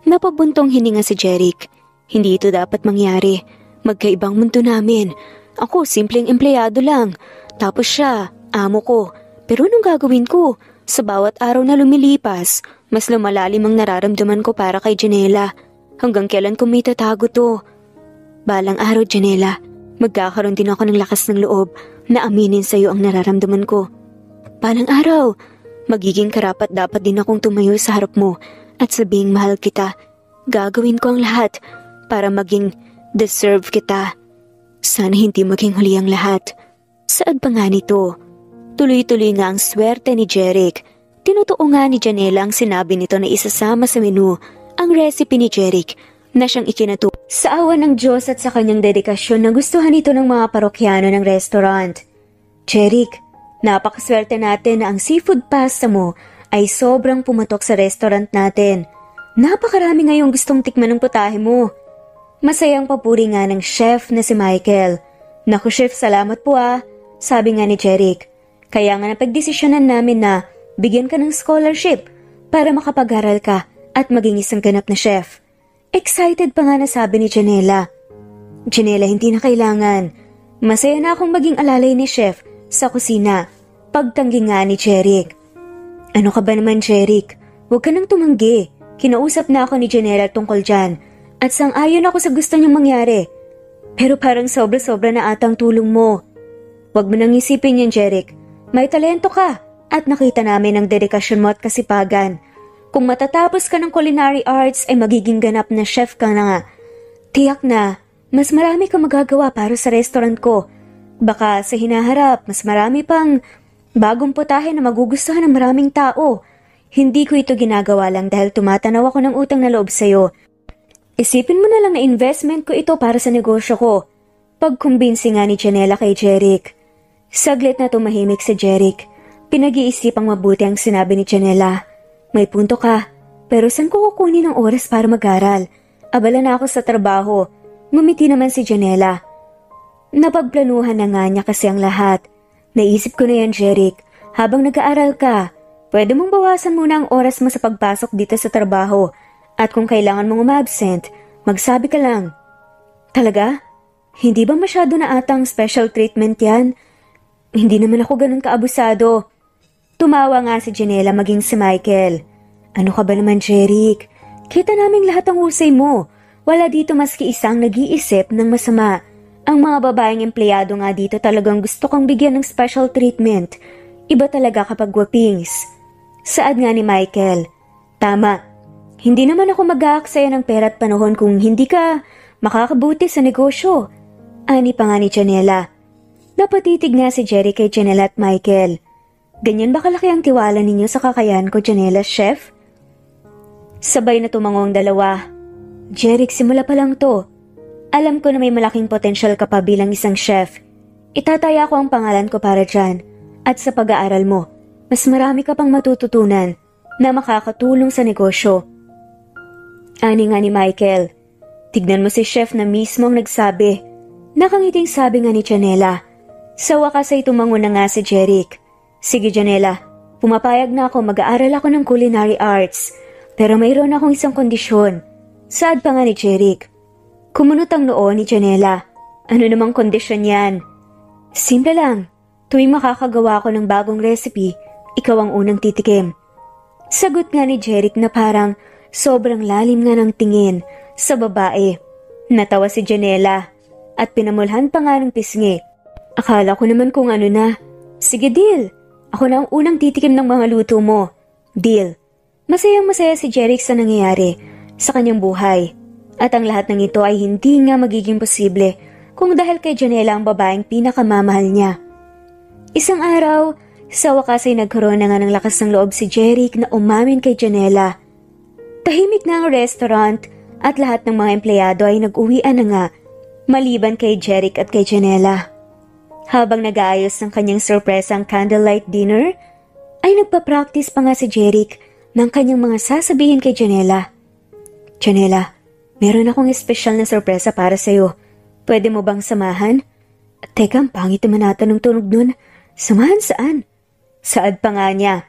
S1: Napabuntong hininga si Jeric. Hindi ito dapat mangyari. Magkaibang mundo namin. Ako simpleng empleyado lang. Tapos siya, amo ko. Pero anong gagawin ko? Sa bawat araw na lumilipas, mas lumalalim ang nararamdaman ko para kay Janela. Hanggang kailan ko may tatago to? Balang araw, Janela, magkakaroon din ako ng lakas ng loob na aminin sa iyo ang nararamdaman ko. Balang araw, magiging karapat dapat din akong tumayo sa harap mo at sabihing mahal kita. Gagawin ko ang lahat para maging deserve kita. Sana hindi maging huli ang lahat. Saad pa nga nito? Tuloy-tuloy nga ang swerte ni Jeric. Tinutuo nga ni Janela ang sinabi nito na isasama sa menu ang recipe ni Jeric na siyang ikinatuwa. Sa awa ng Diyos at sa kanyang dedikasyon, nagustuhan ito ng mga parokyano ng restaurant. Jeric, napakaswerte natin na ang seafood pasta mo ay sobrang pumatok sa restaurant natin. Napakarami ngayong gustong tikman ng putahe mo. Masayang papuri nga ng chef na si Michael. Naku chef, salamat po sabi nga ni Jeric. Kaya nga napagdesisyonan namin na bigyan ka ng scholarship para makapag-aral ka at maging isang ganap na chef. Excited pa nga na sabi ni Janela. Janela, hindi na kailangan. Masaya na akong maging alalay ni chef sa kusina. Pagtanggi nga ni Jeric. Ano ka ba naman Jeric? Huwag ka nang tumanggi. Kinausap na ako ni Janela tungkol dyan at sang-ayon ako sa gusto niyang mangyari. Pero parang sobra-sobra na atang tulong mo. Huwag mo nang isipin yan Jeric. May talento ka at nakita namin ang dedikasyon mo at kasipagan. Kung matatapos ka ng culinary arts ay magiging ganap na chef ka na nga. Tiyak na, mas marami kang magagawa para sa restaurant ko. Baka sa hinaharap, mas marami pang bagong putahe na magugustuhan ng maraming tao. Hindi ko ito ginagawa lang dahil tumatanaw ako ng utang na loob sa'yo. Isipin mo na lang na investment ko ito para sa negosyo ko. Pagkumbinsi nga ni Janela kay Jeric. Saglit na tumahimik si Jeric. Pinag-iisipang mabuti ang sinabi ni Janela. May punto ka, pero saan ko kukunin ng oras para mag-aral? Abala na ako sa trabaho. Ngumiti naman si Janela. Napagplanuhan na nga niya kasi ang lahat. Naisip ko na yan, Jeric. Habang nag-aaral ka, pwede mong bawasan muna ang oras mo sa pagpasok dito sa trabaho. At kung kailangan mong umabsent, magsabi ka lang. Talaga? Hindi ba masyado na atang special treatment yan? Hindi naman ako ganun kaabusado. Tumawa nga si Janela maging si Michael. Ano ka ba naman, Jeric? Kita naming lahat ang husay mo. Wala dito maski isang nag-iisip ng masama. Ang mga babaeng empleyado nga dito talagang gusto kong bigyan ng special treatment. Iba talaga kapag wapings. Saad nga ni Michael. Tama. Hindi naman ako mag-aaksaya ng pera at panahon kung hindi ka makakabuti sa negosyo. Ani pa nga ni Janela. Napatitig nga si Jerry kay Janela at Michael. Ganyan ba kalaki ang tiwala ninyo sa kakayahan ko, Janela, chef? Sabay na tumango ang dalawa. Jeric, simula pa lang to. Alam ko na may malaking potensyal ka pa bilang isang chef. Itataya ko ang pangalan ko para dyan. At sa pag-aaral mo, mas marami ka pang matututunan na makakatulong sa negosyo. Ani nga ni Michael. Tignan mo si chef na mismo ang nagsabi. Nakangiting sabi nga ni Janela. Sa wakas ay tumango na nga si Jeric. Sige Janela, pumapayag na ako, mag-aaral ako ng culinary arts. Pero mayroon akong isang kondisyon. Saad pa nga ni Jeric. Kumunot ang noo ni Janela. Ano namang kondisyon yan? Simple lang. Tuwing makakagawa ako ng bagong recipe, ikaw ang unang titikim. Sagot nga ni Jeric na parang sobrang lalim nga ng tingin sa babae. Natawa si Janela at pinamulhan pa nga ng pisngi. Akala ko naman kung ano na. Sige deal. Ako na ang unang titikim ng mga luto mo. Deal. Masayang-masaya si Jeric sa nangyayari sa kanyang buhay. At ang lahat ng ito ay hindi nga magiging posible kung dahil kay Janela ang babaeng pinakamamahal niya. Isang araw, sa wakas ay nagkaroon na nga ng lakas ng loob si Jeric na umamin kay Janela. Tahimik na ang restaurant at lahat ng mga empleyado ay nag-uwian na nga, maliban kay Jeric at kay Janela. Habang nag-aayos ng kanyang sorpresang candlelight dinner, ay nagpa-practice pa nga si Jeric ng kanyang mga sasabihin kay Janela. Janela, meron akong espesyal na sorpresa para sa'yo. Pwede mo bang samahan? Teka, ang pangit naman nata ng tunog nun. Samahan saan? Saad pa nga niya.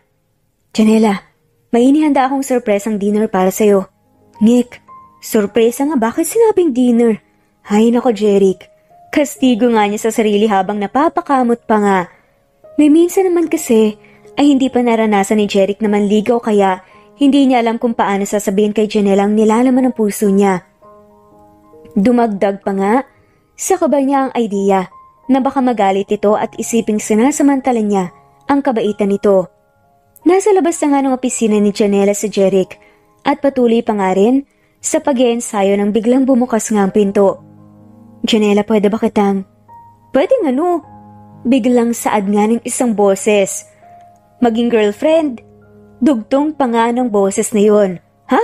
S1: Janela, may inihanda akong sorpresang dinner para sa'yo. Nick, sorpresa nga, bakit sinabing dinner? Hay nako Jeric. Kastigo nga niya sa sarili habang napapakamot pa nga. May minsan naman kasi ay hindi pa naranasan ni Jeric na manligaw kaya hindi niya alam kung paano sasabihin kay Janela ang nilalaman ng puso niya. Dumagdag pa nga, sa kaba niya ang idea na baka magalit ito at isiping sinasamantala niya ang kabaitan nito. Nasa labas na nga ng opisina ni Janela si Jeric at patuloy pa nga rin sa pag-iensayo nang biglang bumukas nga ang pinto. Janela, pwede ba kitang? Pwedeng ano? Biglang saad nga ng isang boses. Maging girlfriend? Dugtong pa nga ng boses na yun. Ha?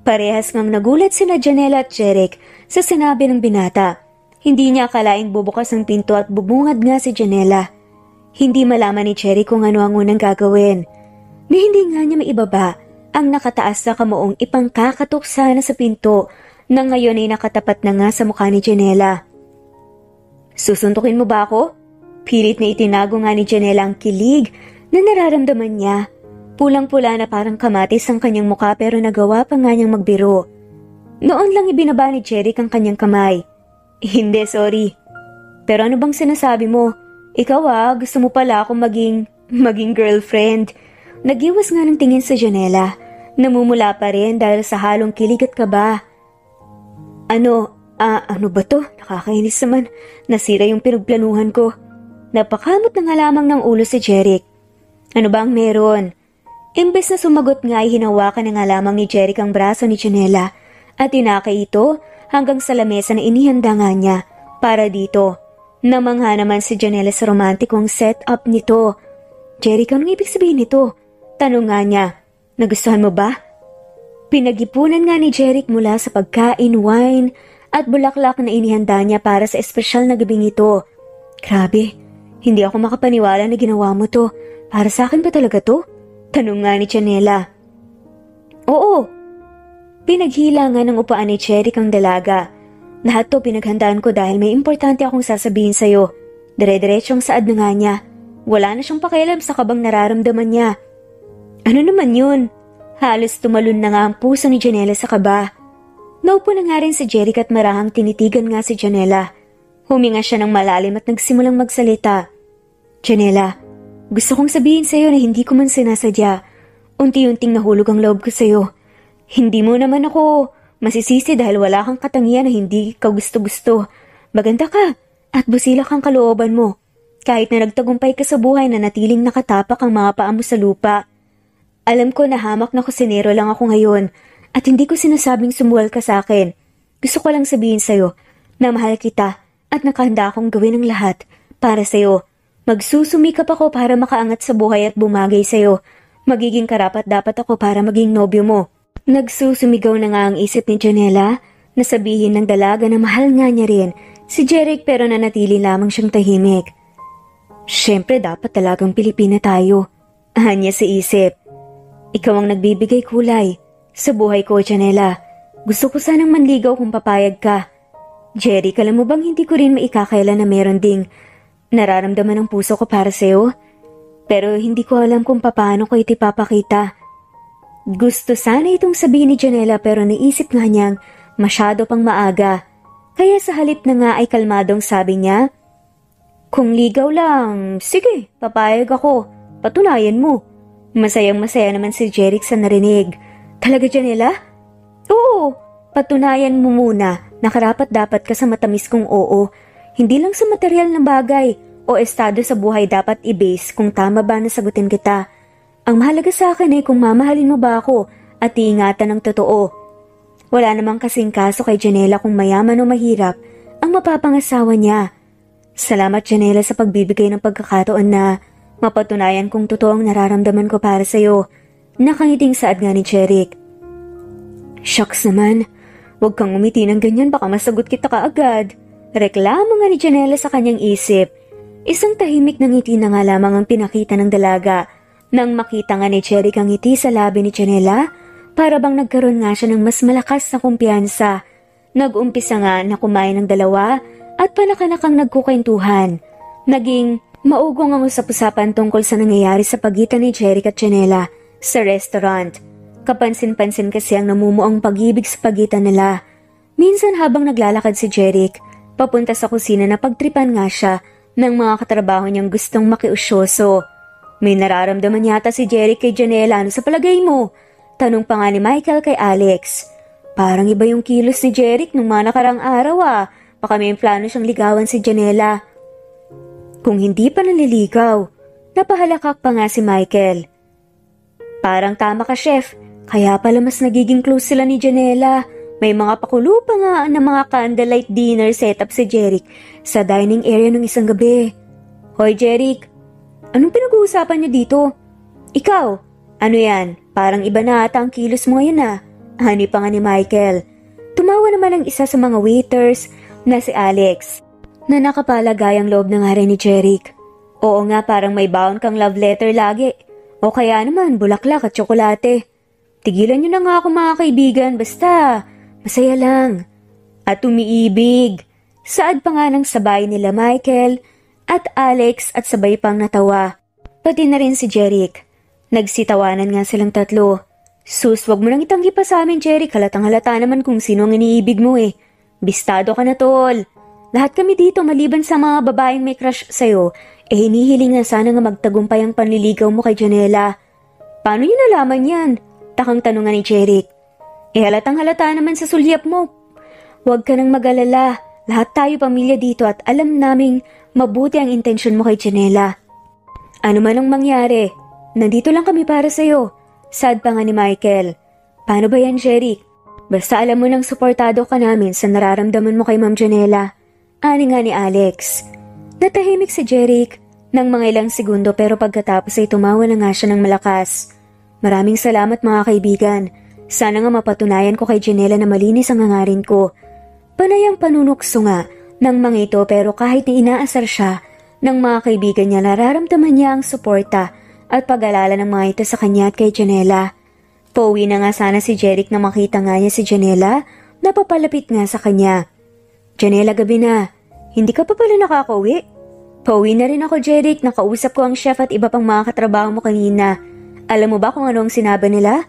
S1: Parehas ngang nagulat sina Janela at Jeric sa sinabi ng binata. Hindi niya akalaing bubukas ang pinto at bubungad nga si Janela. Hindi malaman ni Jeric kung ano ang unang gagawin. Ni hindi nga niya maibaba ang nakataas na kamuong ipangkakatok sana sa pinto na ngayon ay nakatapat na nga sa mukha ni Janela. Susuntukin mo ba ako? Pilit na itinago nga ni Janela ang kilig na nararamdaman niya. Pulang-pula na parang kamatis ang kanyang mukha pero nagawa pa nga niyang magbiro. Noon lang ibinaba ni Jeric ang kanyang kamay. Hindi, sorry. Pero ano bang sinasabi mo? Ikaw gusto mo pala akong maging girlfriend. Nagiwas nga ng tingin sa Janela. Namumula pa rin dahil sa halong kilig at kaba. Ano ba to? Nakakainis naman. Nasira yung pinagplanuhan ko. Napakamot na nga lamang ng ulo si Jeric. Ano ba ang meron? Imbes na sumagot nga ay hinawakan na nga lamang ni Jeric ang braso ni Janela at tinakay ito hanggang sa lamesa na inihanda nga niya para dito. Namangha naman si Janela sa romantikong setup nito. Jeric, anong ibig sabihin nito? Tanong nga niya. Nagustuhan mo ba? Pinagipunan nga ni Jeric mula sa pagkain, wine at bulaklak na inihanda niya para sa espesyal na gabing ito. Grabe, hindi ako makapaniwala na ginawa mo to. Para sa akin ba talaga to? Tanong nga ni Janela. Oo. Pinaghila nga ng upaan ni Jeric ang dalaga. Lahat to pinaghandaan ko dahil may importante akong sasabihin sa'yo. Dire-diretsyong saad na nga niya. Wala na siyang pakialam sa kabang nararamdaman niya. Ano naman yun? Halos tumalon na nga ang puso ni Janela sa kaba. Naupo na nga rin si Jeric at marahang tinitigan nga si Janela. Huminga siya ng malalim at nagsimulang magsalita. Janela, gusto kong sabihin sa'yo na hindi ko man sinasadya. Unti-unting nahulog ang loob ko sa'yo. Hindi mo naman ako Masisisi dahil wala kang katangian na hindi ka gusto-gusto. Maganda ka at busilak ang kalooban mo. Kahit na nagtagumpay ka sa buhay na natiling nakatapak ang mga paa mo sa lupa. Alam ko na hamak na kusinero lang ako ngayon at hindi ko sinasabing sumuwal ka sa akin. Gusto ko lang sabihin sa'yo na mahal kita at nakahanda akong gawin ang lahat para sa'yo. Magsusumikap ako para makaangat sa buhay at bumagay sa'yo. Magiging karapat-dapat ako para maging nobyo mo. Nagsusumigaw na nga ang isip ni Janela na sabihin ng dalaga na mahal nga niya rin si Jeric pero nanatili lamang siyang tahimik. Siyempre dapat talagang Pilipina tayo. Anya sa isip. Ikaw ang nagbibigay kulay sa buhay ko, Janela. Gusto ko sanang manligaw kung papayag ka. Jeric, alam mo bang hindi ko rin maikakailan na meron ding nararamdaman ang puso ko para sa'yo? Pero hindi ko alam kung paano ko ito ipapakita. Gusto sana itong sabihin ni Janela pero naisip nga niyang masyado pang maaga. Kaya sa halip na nga ay kalmadong sabi niya, kung ligaw lang, sige, papayag ako. Patunayan mo. Masayang-masaya naman si Jeric sa narinig. Talaga, Janela? Oo, patunayan mo muna na karapat-dapat ka sa matamis kong oo. Hindi lang sa material na bagay o estado sa buhay dapat i-base kung tama ba na sagutin kita. Ang mahalaga sa akin ay kung mamahalin mo ba ako at iingatan ng totoo. Wala namang kasing kaso kay Janela kung mayaman o mahirap ang mapapangasawa niya. Salamat, Janela, sa pagbibigay ng pagkakataon na mapatunayan kung totoo ang nararamdaman ko para sa'yo. Nakangiting saad nga ni Jeric. Shucks naman, huwag kang umiti ng ganyan baka masagot kita kaagad. Reklamo nga ni Janela sa kanyang isip. Isang tahimik na ngiti na nga lamang ang pinakita ng dalaga. Nang makita nga ni Jeric ang ngiti sa labi ni Janela, para bang nagkaroon nga siya ng mas malakas na kumpiyansa. Nag-umpisa nga na kumain ng dalawa at panakanakang nagkukwentuhan. Naging maugong ang usap-usapan tungkol sa nangyayari sa pagitan ni Jeric at Janela sa restaurant. Kapansin-pansin kasi ang namumuong pag-ibig sa pagitan nila. Minsan habang naglalakad si Jeric, papunta sa kusina na pagtripan nga siya ng mga katrabaho niyang gustong makiusyoso. May nararamdaman yata si Jeric kay Janela. Ano sa palagay mo? Tanong pa nga ni Michael kay Alex. Parang iba yung kilos ni Jeric nung mga nakarang araw ah. Baka may plano siyang ligawan si Janela. Kung hindi pa naliligaw, napahalakak pa nga si Michael. Parang tama ka, chef. Kaya pala mas nagiging close sila ni Janela. May mga pakulo pa nga na mga candlelight dinner setup si Jeric sa dining area ng isang gabi. Hoy Jeric, anong pinag-uusapan niyo dito? Ikaw, ano yan? Parang iba na ata ang kilos mo ngayon ah. Hani pa nga ni Michael. Tumawa naman ang isa sa mga waiters na si Alex, na nakapalagayang loob na nga rin ni Jeric. Oo nga, parang may baon kang love letter lagi. O kaya naman, bulaklak at tsokolate. Tigilan niyo na nga ako mga kaibigan, basta masaya lang. At umiibig. Saad pa nga ng sabay nila Michael at Alex at sabay pang natawa. Pati na rin si Jeric. Nagsitawanan nga silang tatlo. Sus, wag mo nang itanggi pa sa amin, Jeric. Halatang halata naman kung sino ang iniibig mo eh. Bistado ka na, tol. Lahat kami dito maliban sa mga babaeng may crush sa'yo, hinihiling na sana nga magtagumpay ang panliligaw mo kay Janela. Paano niyo nalaman yan? Takang tanungan ni Jeric. Halatang halata naman sa sulyap mo. Huwag ka nang mag-alala. Lahat tayo pamilya dito at alam naming mabuti ang intensyon mo kay Janela. Ano man ang mangyari, nandito lang kami para sa'yo. Sad pa nga ni Michael. Paano ba yan, Jeric? Basta alam mo nang suportado ka namin sa nararamdaman mo kay Ma'am Janela. Ani nga ni Alex. Natahimik si Jeric ng mga ilang segundo pero pagkatapos ay tumawa na nga siya ng malakas. Maraming salamat mga kaibigan. Sana nga mapatunayan ko kay Janela na malinis ang hangarin ko. Panayang panunukso nga ng mga ito pero kahit na inaasar siya ng mga kaibigan niya, nararamdaman niya ang suporta at pag-alala ng mga ito sa kanya at kay Janela. Pauwi na nga sana si Jeric na makita nga niya si Janela na papalapit nga sa kanya. Janela, gabi na. Hindi ka pa pala nakakauwi? Pauwi na rin ako, Jeric. Nakausap ko ang chef at iba pang mga katrabaho mo kanina. Alam mo ba kung ano ang sinabi nila?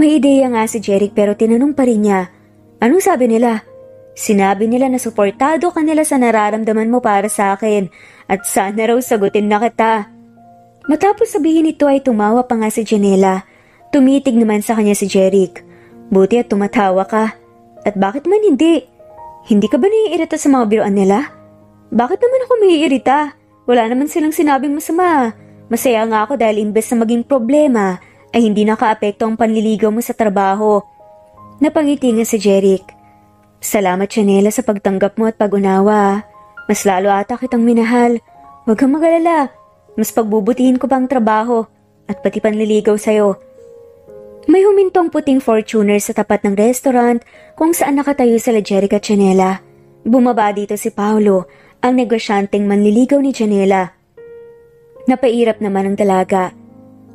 S1: May ideya nga si Jeric pero tinanong pa rin niya. Anong sabi nila? Sinabi nila na suportado ka nila sa nararamdaman mo para sa akin at sana raw sagutin na kita. Matapos sabihin ito ay tumawa pa nga si Janela. Tumitig naman sa kanya si Jeric. Buti at tumatawa ka. At bakit man hindi? Hindi ka ba naiirita sa mga biruan nila? Bakit naman ako maiirita? Wala naman silang sinabing masama. Masaya nga ako dahil imbes na maging problema, ay hindi nakaapekto ang panliligaw mo sa trabaho. Napangiti nga si Jeric. Salamat, Chanela, sa pagtanggap mo at pag-unawa. Mas lalo ata kitang minahal. Huwag kang mag-alala. Mas pagbubutihin ko pa ang trabaho at pati panliligaw sa'yo. May humintong puting Fortuner sa tapat ng restaurant kung saan nakatayo sila Jeric at Chanela. Bumaba dito si Paolo, ang negosyanteng manliligaw ni Chanela. Napairap naman ang dalaga.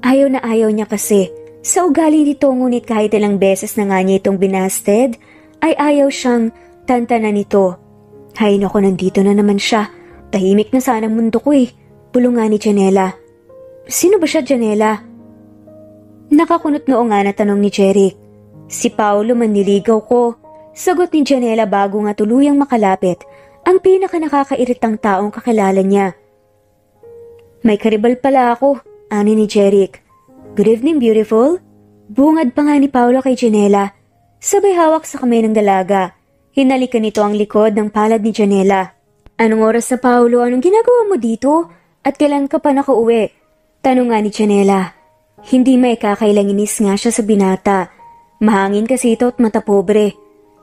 S1: Ayaw na ayaw niya kasi. Sa ugali nito ngunit kahit ilang beses na nga niya itong binasted, ay ayaw siyang tantanan nito. Hay nako, nandito na naman siya. Tahimik na sana ang mundo ko eh. Bulungan ni Chanela. Sino ba siya, Chanela? Nakakunot noo nga na tanong ni Jeric. Si Paolo, manliligaw ko. Sagot ni Chanela bago nga tuluyang makalapit ang pinaka nakakairitang taong kakilala niya. May karibal pala ako, ani ni Jeric. Good evening, beautiful. Bungad pa nga ni Paolo kay Chanela. Sabay hawak sa kamay ng dalaga. Hinalikan nito ang likod ng palad ni Chanela. Anong oras na, Paolo? Anong ginagawa mo dito? At kailan ka pa nakauwi? Tanong nga ni Chanela. Hindi may kakailanginis nga siya sa binata. Mahangin kasi ito at mata pobre.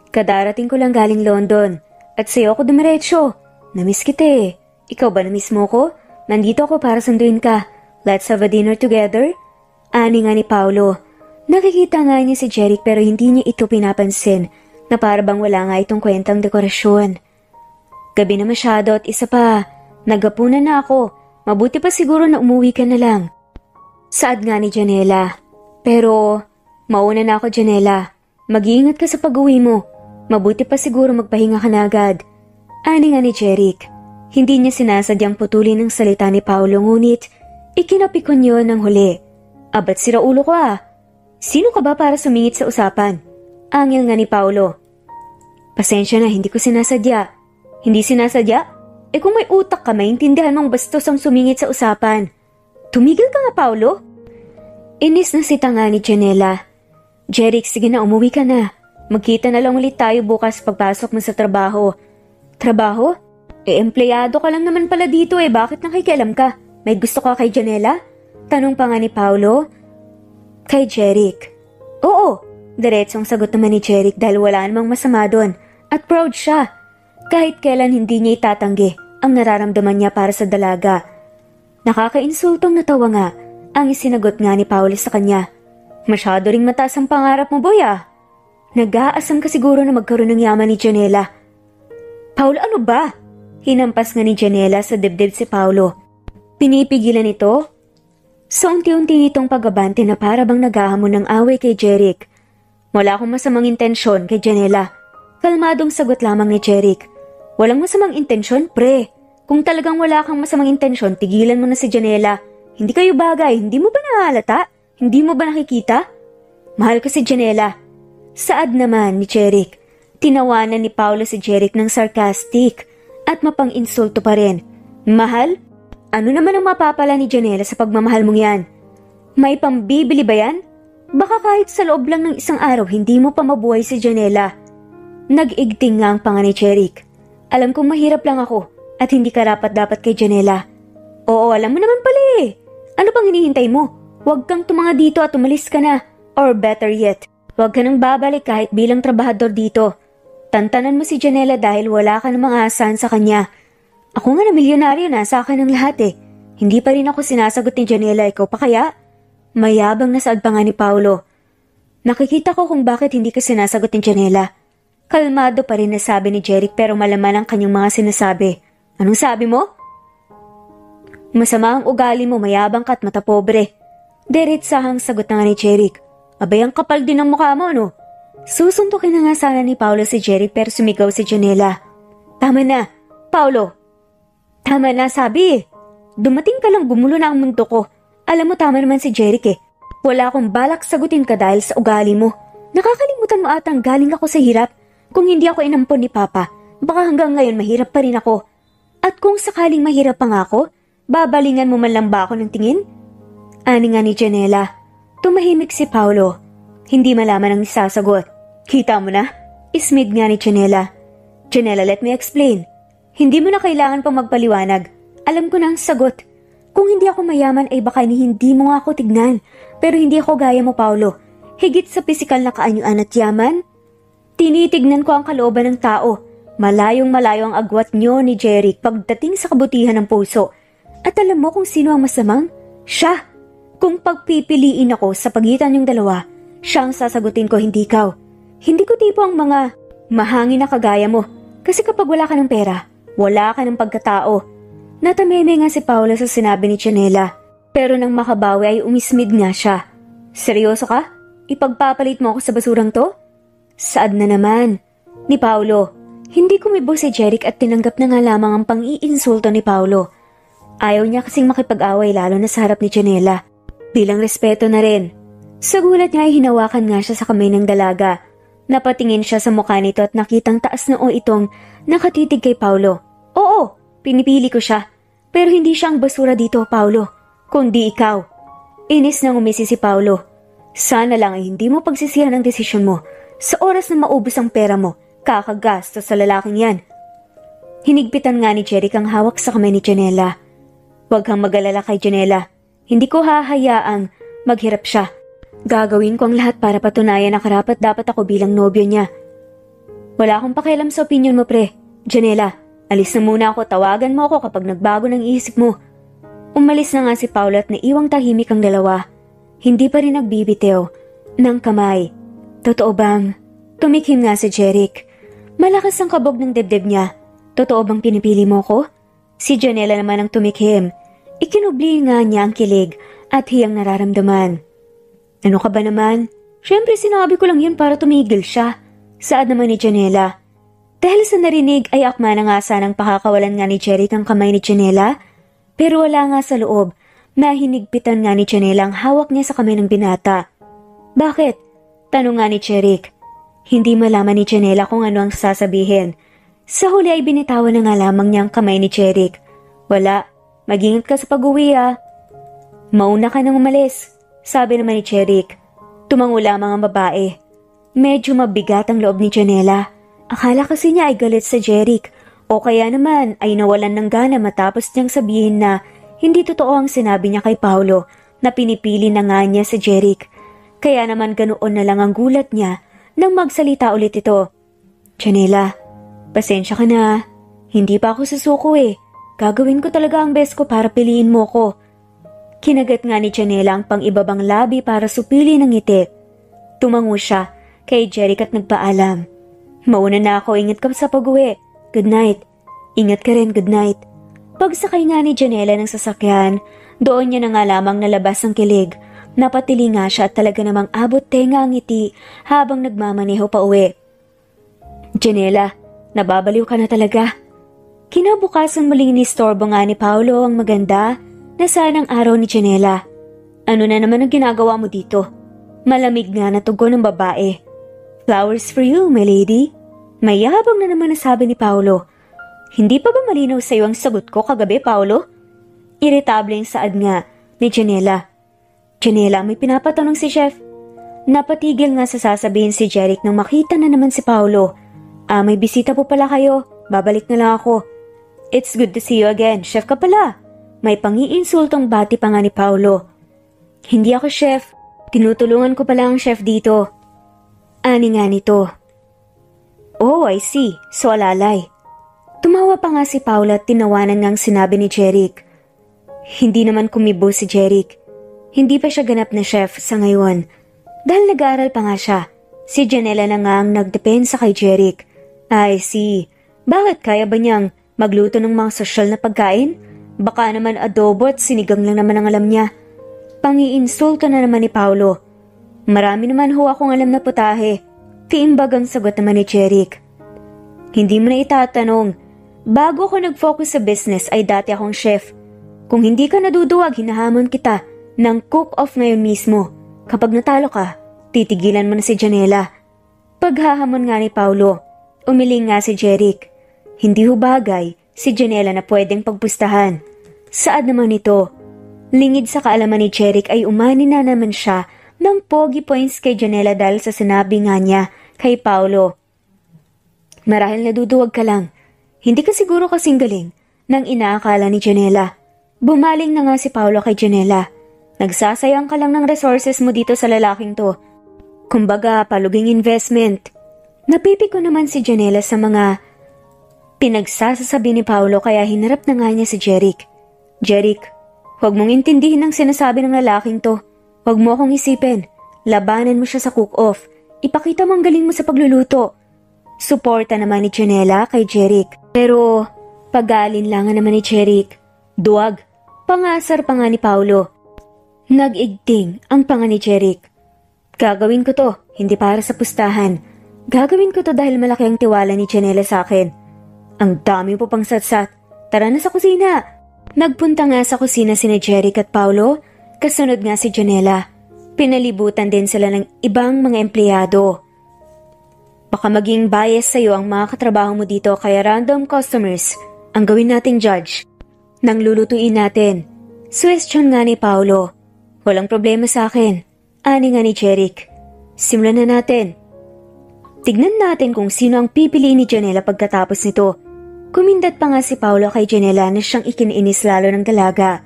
S1: Kadarating ko lang galing London. At sa'yo ako dumiretso. Namiss kita eh. Ikaw ba namiss mo ko? Nandito ako para sunduin ka. Let's have a dinner together? Ani nga ni Paolo. Nakikita nga niya si Jeric pero hindi niya ito pinapansin na parabang wala nga itong kwentang dekorasyon. Gabi na masyado at isa pa, nagapunan na ako. Mabuti pa siguro na umuwi ka na lang. Saad nga ni Janela. Pero, mauna na ako, Janela. Mag-iingat ka sa pag-uwi mo. Mabuti pa siguro magpahinga ka na agad. Ani nga ni Jeric. Hindi niya sinasadyang putulin ang salita ni Paolo ngunit ikinapikon yun ng huli. Abat sira ulo ko ah. Sino ka ba para sumingit sa usapan? Angil nga ni Paolo. Pasensya na, hindi ko sinasadya. Hindi sinasadya? Eh kung may utak ka, maintindihan mong bastos ang sumingit sa usapan. Tumigil ka nga, Paolo. Inis na sita nga ni Janela. Jeric, sige na, umuwi ka na. Magkita na lang ulit tayo bukas pagpasok mo sa trabaho. Trabaho? Eh, empleyado ka lang naman pala dito eh. Bakit nakikialam ka? May gusto ka kay Janela? Tanong pa nga ni Paolo. Kay Jeric. Oo, diretsong sagot naman ni Jeric dahil wala namang masama doon. At proud siya. Kahit kailan hindi niya itatanggi ang nararamdaman niya para sa dalaga. Nakakainsultong natawa nga ang isinagot nga ni Paolo sa kanya. Masyado ring mataas ang pangarap mo, boy ah. Nag-aasam ka siguro na magkaroon ng yaman ni Janela. Paolo, ano ba? Hinampas nga ni Janela sa dibdib si Paolo. Pinipigilan ito? Sa unti-unti nitong pagabante na para bang naghahamon ng away kay Jeric. Wala akong masamang intensyon kay Janela. Kalmadong sagot lamang ni Jeric. Walang masamang intensyon, pre. Kung talagang wala kang masamang intensyon, tigilan mo na si Janela. Hindi kayo bagay, hindi mo ba nahalata? Hindi mo ba nakikita? Mahal ko si Janela. Saad naman ni Jeric. Tinawanan ni Paolo si Jeric ng sarcastic at mapang-insulto pa rin. Mahal? Ano naman ang mapapala ni Janela sa pagmamahal mong yan? May pambibili ba yan? Baka kahit sa loob lang ng isang araw hindi mo pa mabuhay si Janela. Nag-igting nga ang panga ni Jeric. Alam kong mahirap lang ako at hindi karapat-dapat kay Janela. Oo, alam mo naman pala eh. Ano bang hinihintay mo? Huwag kang tumanga dito at umalis ka na. Or better yet, huwag ka nang babalik kahit bilang trabahador dito. Tantanan mo si Janela dahil wala ka namang aasahan sa kanya. Ako nga na milyonaryo na sa akin ng lahat eh. Hindi pa rin ako sinasagot ni Janela, ikaw pa kaya? Mayabang na saad pa nga ni Paolo. Nakikita ko kung bakit hindi ka sinasagot ni Janela. Kalmado pa rin na sabi ni Jeric pero malaman ang kanyang mga sinasabi. Anong sabi mo? Masama ang ugali mo, mayabang ka at mata pobre. Diretsahang sagot na nga ni Jeric. Abay, ang kapal din ang mukha mo, no? Susuntukin na nga sana ni Paolo si Jeric pero sumigaw si Janela. Tama na, Paolo. Tama na, sabi eh. Dumating ka lang, gumulo na ang mundo ko. Alam mo, tama naman si Jeric eh. Wala akong balak sagutin ka dahil sa ugali mo. Nakakalimutan mo atang galing ako sa hirap. Kung hindi ako inampon ni Papa, baka hanggang ngayon mahirap pa rin ako. At kung sakaling mahirap pa nga ako, babalingan mo man lang ba ako ng tingin? Ani nga ni Janela. Tumahimik si Paolo. Hindi malaman ang isasagot. Kita mo na? Ismid nga ni Janela. Janela, let me explain. Hindi mo na kailangan pang magpaliwanag. Alam ko na ang sagot. Kung hindi ako mayaman ay baka hindi mo nga ako tignan. Pero hindi ako gaya mo, Paolo. Higit sa pisikal na kaanyuan at yaman. Tinitignan ko ang kalooban ng tao. Malayong malayo ang agwat niyo ni Jeric pagdating sa kabutihan ng puso. At alam mo kung sino ang masamang? Siya. Kung pagpipiliin ako sa pagitan yung dalawa, siya ang sasagutin ko, hindi ikaw. Hindi ko tipo ang mga mahangin na kagaya mo. Kasi kapag wala ka ng pera, wala ka ng pagkatao. Natameme nga si Paolo sa sinabi ni Janela. Pero nang makabawi ay umismid nga siya. Seryoso ka? Ipagpapalit mo ako sa basurang to? Saad na naman. Ni Paolo, hindi kumibo si Jeric at tinanggap na nga lamang ang pang-iinsulto ni Paolo. Ayaw niya kasing makipag-away lalo na sa harap ni Janela. Bilang respeto na rin. Sa gulat niya ay hinawakan nga siya sa kamay ng dalaga. Napatingin siya sa mukha nito at nakitang taas na itong nakatitig kay Paolo. Oo, pinipili ko siya. Pero hindi siya ang basura dito, Paolo. Kundi ikaw. Inis nang umisi si Paolo. Sana lang ay hindi mo pagsisihan ang desisyon mo. Sa oras na maubos ang pera mo, kakagastos sa lalaking yan. Hinigpitan nga ni Jeric ang hawak sa kamay ni Janela. Huwag kang mag-alala kay Janela. Hindi ko hahayaang maghirap siya. Gagawin ko ang lahat para patunayan na karapat dapat ako bilang nobyo niya. Wala akong pakialam sa opinion mo, pre. Janela, alis na muna ako. Tawagan mo ako kapag nagbago ng isip mo. Umalis na nga si Paolo at naiwang tahimik ang dalawa. Hindi pa rin nagbibitew ng kamay. Totoo bang? Tumikhim nga si Jeric. Malakas ang kabog ng dibdib niya. Totoo bang pinipili mo ko? Si Janela naman ang tumikhim. Ikinubli nga niya ang kilig at hiyang nararamdaman. Ano ka ba naman? Siyempre sinabi ko lang yun para tumigil siya. Saad naman ni Janela. Dahil sa narinig ay akma na nga sanang pakakawalan nga ni Jeric ang kamay ni Janela. Pero wala nga sa loob na hinigpitan nga ni Janela ang hawak niya sa kamay ng binata. Bakit? Tanong nga ni Jeric. Hindi malaman ni Janela kung ano ang sasabihin. Sa huli ay binitawan na nga lamang niya ang kamay ni Jeric. Wala, mag-ingat ka sa pag-uwi ah. Mauna ka nang umalis, sabi naman ni Jeric. Tumango lamang ang babae. Medyo mabigat ang loob ni Janela. Akala kasi niya ay galit sa Jeric. O kaya naman ay nawalan ng gana matapos niyang sabihin na hindi totoo ang sinabi niya kay Paolo na pinipili na nga niya sa Jeric. Kaya naman ganoon na lang ang gulat niya nang magsalita ulit ito. Janela, pasensya ka na. Hindi pa ako susuko eh. Gagawin ko talaga ang best ko para piliin mo ko. Kinagat nga ni Janela ang pang-ibabang labi para supili ng ngiti. Tumango siya kay Jeric at nagpaalam. Mauna na ako, ingat ka sa pag-uwi. Good night. Ingat ka rin, good night. Pagsakay nga ni Janela ng sasakyan, doon niya na nga lamang nalabas ang kilig. Napatili nga siya at talaga namang abot tenga ang ngiti habang nagmamaneho pa uwi. Janela, nababaliw ka na talaga. Kinabukasan muling inistorbo nga ni Paolo ang maganda na sanang araw ni Janela. Ano na naman ang ginagawa mo dito? Malamig nga na tugon ng babae. Flowers for you, my lady. Mayabang na naman nasabi ni Paolo. Hindi pa ba malinaw sa iyo ang sagot ko kagabi, Paolo? Irritable ang saad nga ni Janela. Janela, may pinapatanong si Chef. Napatigil nga sa sasabihin si Jeric nang makita na naman si Paolo. May bisita po pala kayo. Babalik na lang ako. It's good to see you again. Chef ka pala. May pangiinsultong bati pa nga ni Paolo. Hindi ako chef. Tinutulungan ko pala ang chef dito. Ani nga nito. Oh, I see. So alalay. Tumawa pa nga si Paolo at tinawanan ngang sinabi ni Jeric. Hindi naman kumibo si Jeric. Hindi pa siya ganap na chef sa ngayon. Dahil nag-aaral pa nga siya. Si Janela na nga ang nagdepensa kay Jeric. I see. Bakit kaya ba niyang magluto ng mga sosyal na pagkain? Baka naman adobo at sinigang lang naman ang alam niya. Pangiinsulto na naman ni Paolo. Marami naman ho akong alam na putahe. Tiimbag ang sagot naman ni Jeric. Hindi mo na itatanong. Bago ako nag-focus sa business ay dati akong chef. Kung hindi ka naduduwag, hinahamon kita ng cook-off ngayon mismo. Kapag natalo ka, titigilan mo na si Janela. Paghahamon nga ni Paolo, umiling nga si Jeric. Hindi ho bagay si Janela na pwedeng pagpustahan. Saad naman ito, lingid sa kaalaman ni Jeric ay umani na naman siya ng pogi points kay Janela dahil sa sinabi nga niya kay Paolo. Marahil naduduwag ka lang. Hindi ka siguro kasing galing nang inaakala ni Janela. Bumaling na nga si Paolo kay Janela. Nagsasayang ka lang ng resources mo dito sa lalaking to. Kumbaga, paluging investment. Napipiko naman si Janela sa mga pinagsasasabi ni Paolo kaya hinarap na nga niya si Jeric. Jeric, huwag mong intindihin ang sinasabi ng lalaking to. Huwag mo akong isipin. Labanan mo siya sa cook-off. Ipakita mo ang galing mo sa pagluluto. Suporta naman ni Janela kay Jeric. Pero pag-aalinlangan naman ni Jeric. Duwag. Pangasar pa nga ni Paolo. Nag-igting ang panga ni Jeric. Gagawin ko to, hindi para sa pustahan. Gagawin ko to dahil malaki ang tiwala ni Janela sa akin. Ang dami po pang satsat. Tara na sa kusina. Nagpunta nga sa kusina sina Jeric at Paolo. Kasunod nga si Janela. Pinalibutan din sila ng ibang mga empleyado. Baka maging bias sa'yo ang mga katrabaho mo dito kaya random customers ang gawin nating judge. Nang lulutuin natin. Suwestyon nga ni Paolo. Walang problema sa akin. Ani nga ni Jeric. Simulan na natin. Tignan natin kung sino ang pipiliin ni Janela pagkatapos nito. Kumindat pa nga si Paolo kay Janela na siyang ikiniinis lalo ng dalaga.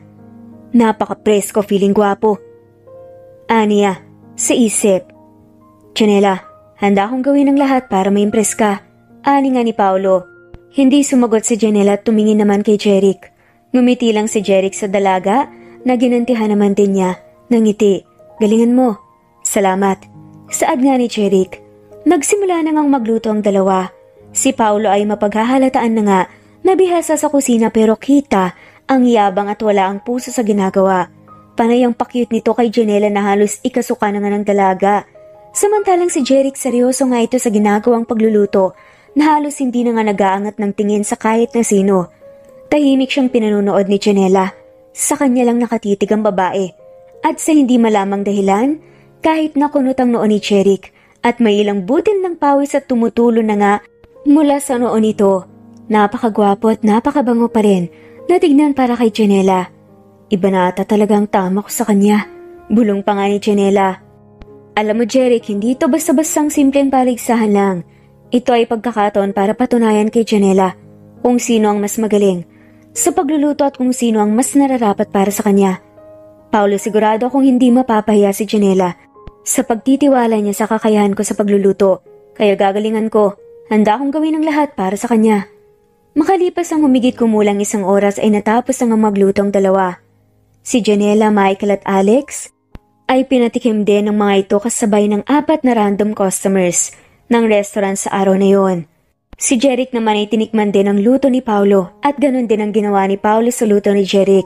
S1: Napaka-presko feeling gwapo. Aniya, sa isip. Janela, handa akong gawin ang lahat para ma-impress ka. Ani nga ni Paolo. Hindi sumagot si Janela at tumingin naman kay Jeric. Ngumiti lang si Jeric sa dalaga na ginantihan naman din niya. Nangiti. Galingan mo. Salamat. Saad nga ni Jeric. Nagsimula na ngang magluto ang dalawa. Si Paolo ay mapaghahalataan na nga na bihasa sa kusina pero kita ang yabang at wala ang puso sa ginagawa. Panay ang pakyut nito kay Janela na halos ikasuka na nga ng dalaga. Samantalang si Jeric seryoso nga ito sa ginagawang pagluluto na halos hindi na nga nag-aangat ng tingin sa kahit na sino. Tahimik siyang pinanunood ni Janela. Sa kanya lang nakatitig ang babae. At sa hindi malamang dahilan, kahit nakunot ang noo ni Jeric at may ilang butil ng pawis at tumutulo na nga mula sa noo nito, napakagwapo at napakabango pa rin na tignan para kay Janela. Iba na ata talagang tama ko sa kanya. Bulong pa nga ni Janela. Alam mo Jeric, hindi ito basta-bastang simpleng paligsahan lang. Ito ay pagkakataon para patunayan kay Janela kung sino ang mas magaling sa pagluluto at kung sino ang mas nararapat para sa kanya. Paolo, sigurado akong hindi mapapahiya si Janela sa pagtitiwala niya sa kakayahan ko sa pagluluto. Kaya gagalingan ko. Handa akong gawin ang lahat para sa kanya. Makalipas ang humigit kumulang 1 oras ay natapos ang magluto ang dalawa. Si Janela, Michael at Alex ay pinatikim din ng mga ito kasabay ng 4 na random customers ng restaurant sa araw na yon. Si Jeric naman ay tinikman din ang luto ni Paolo at ganun din ang ginawa ni Paolo sa luto ni Jeric.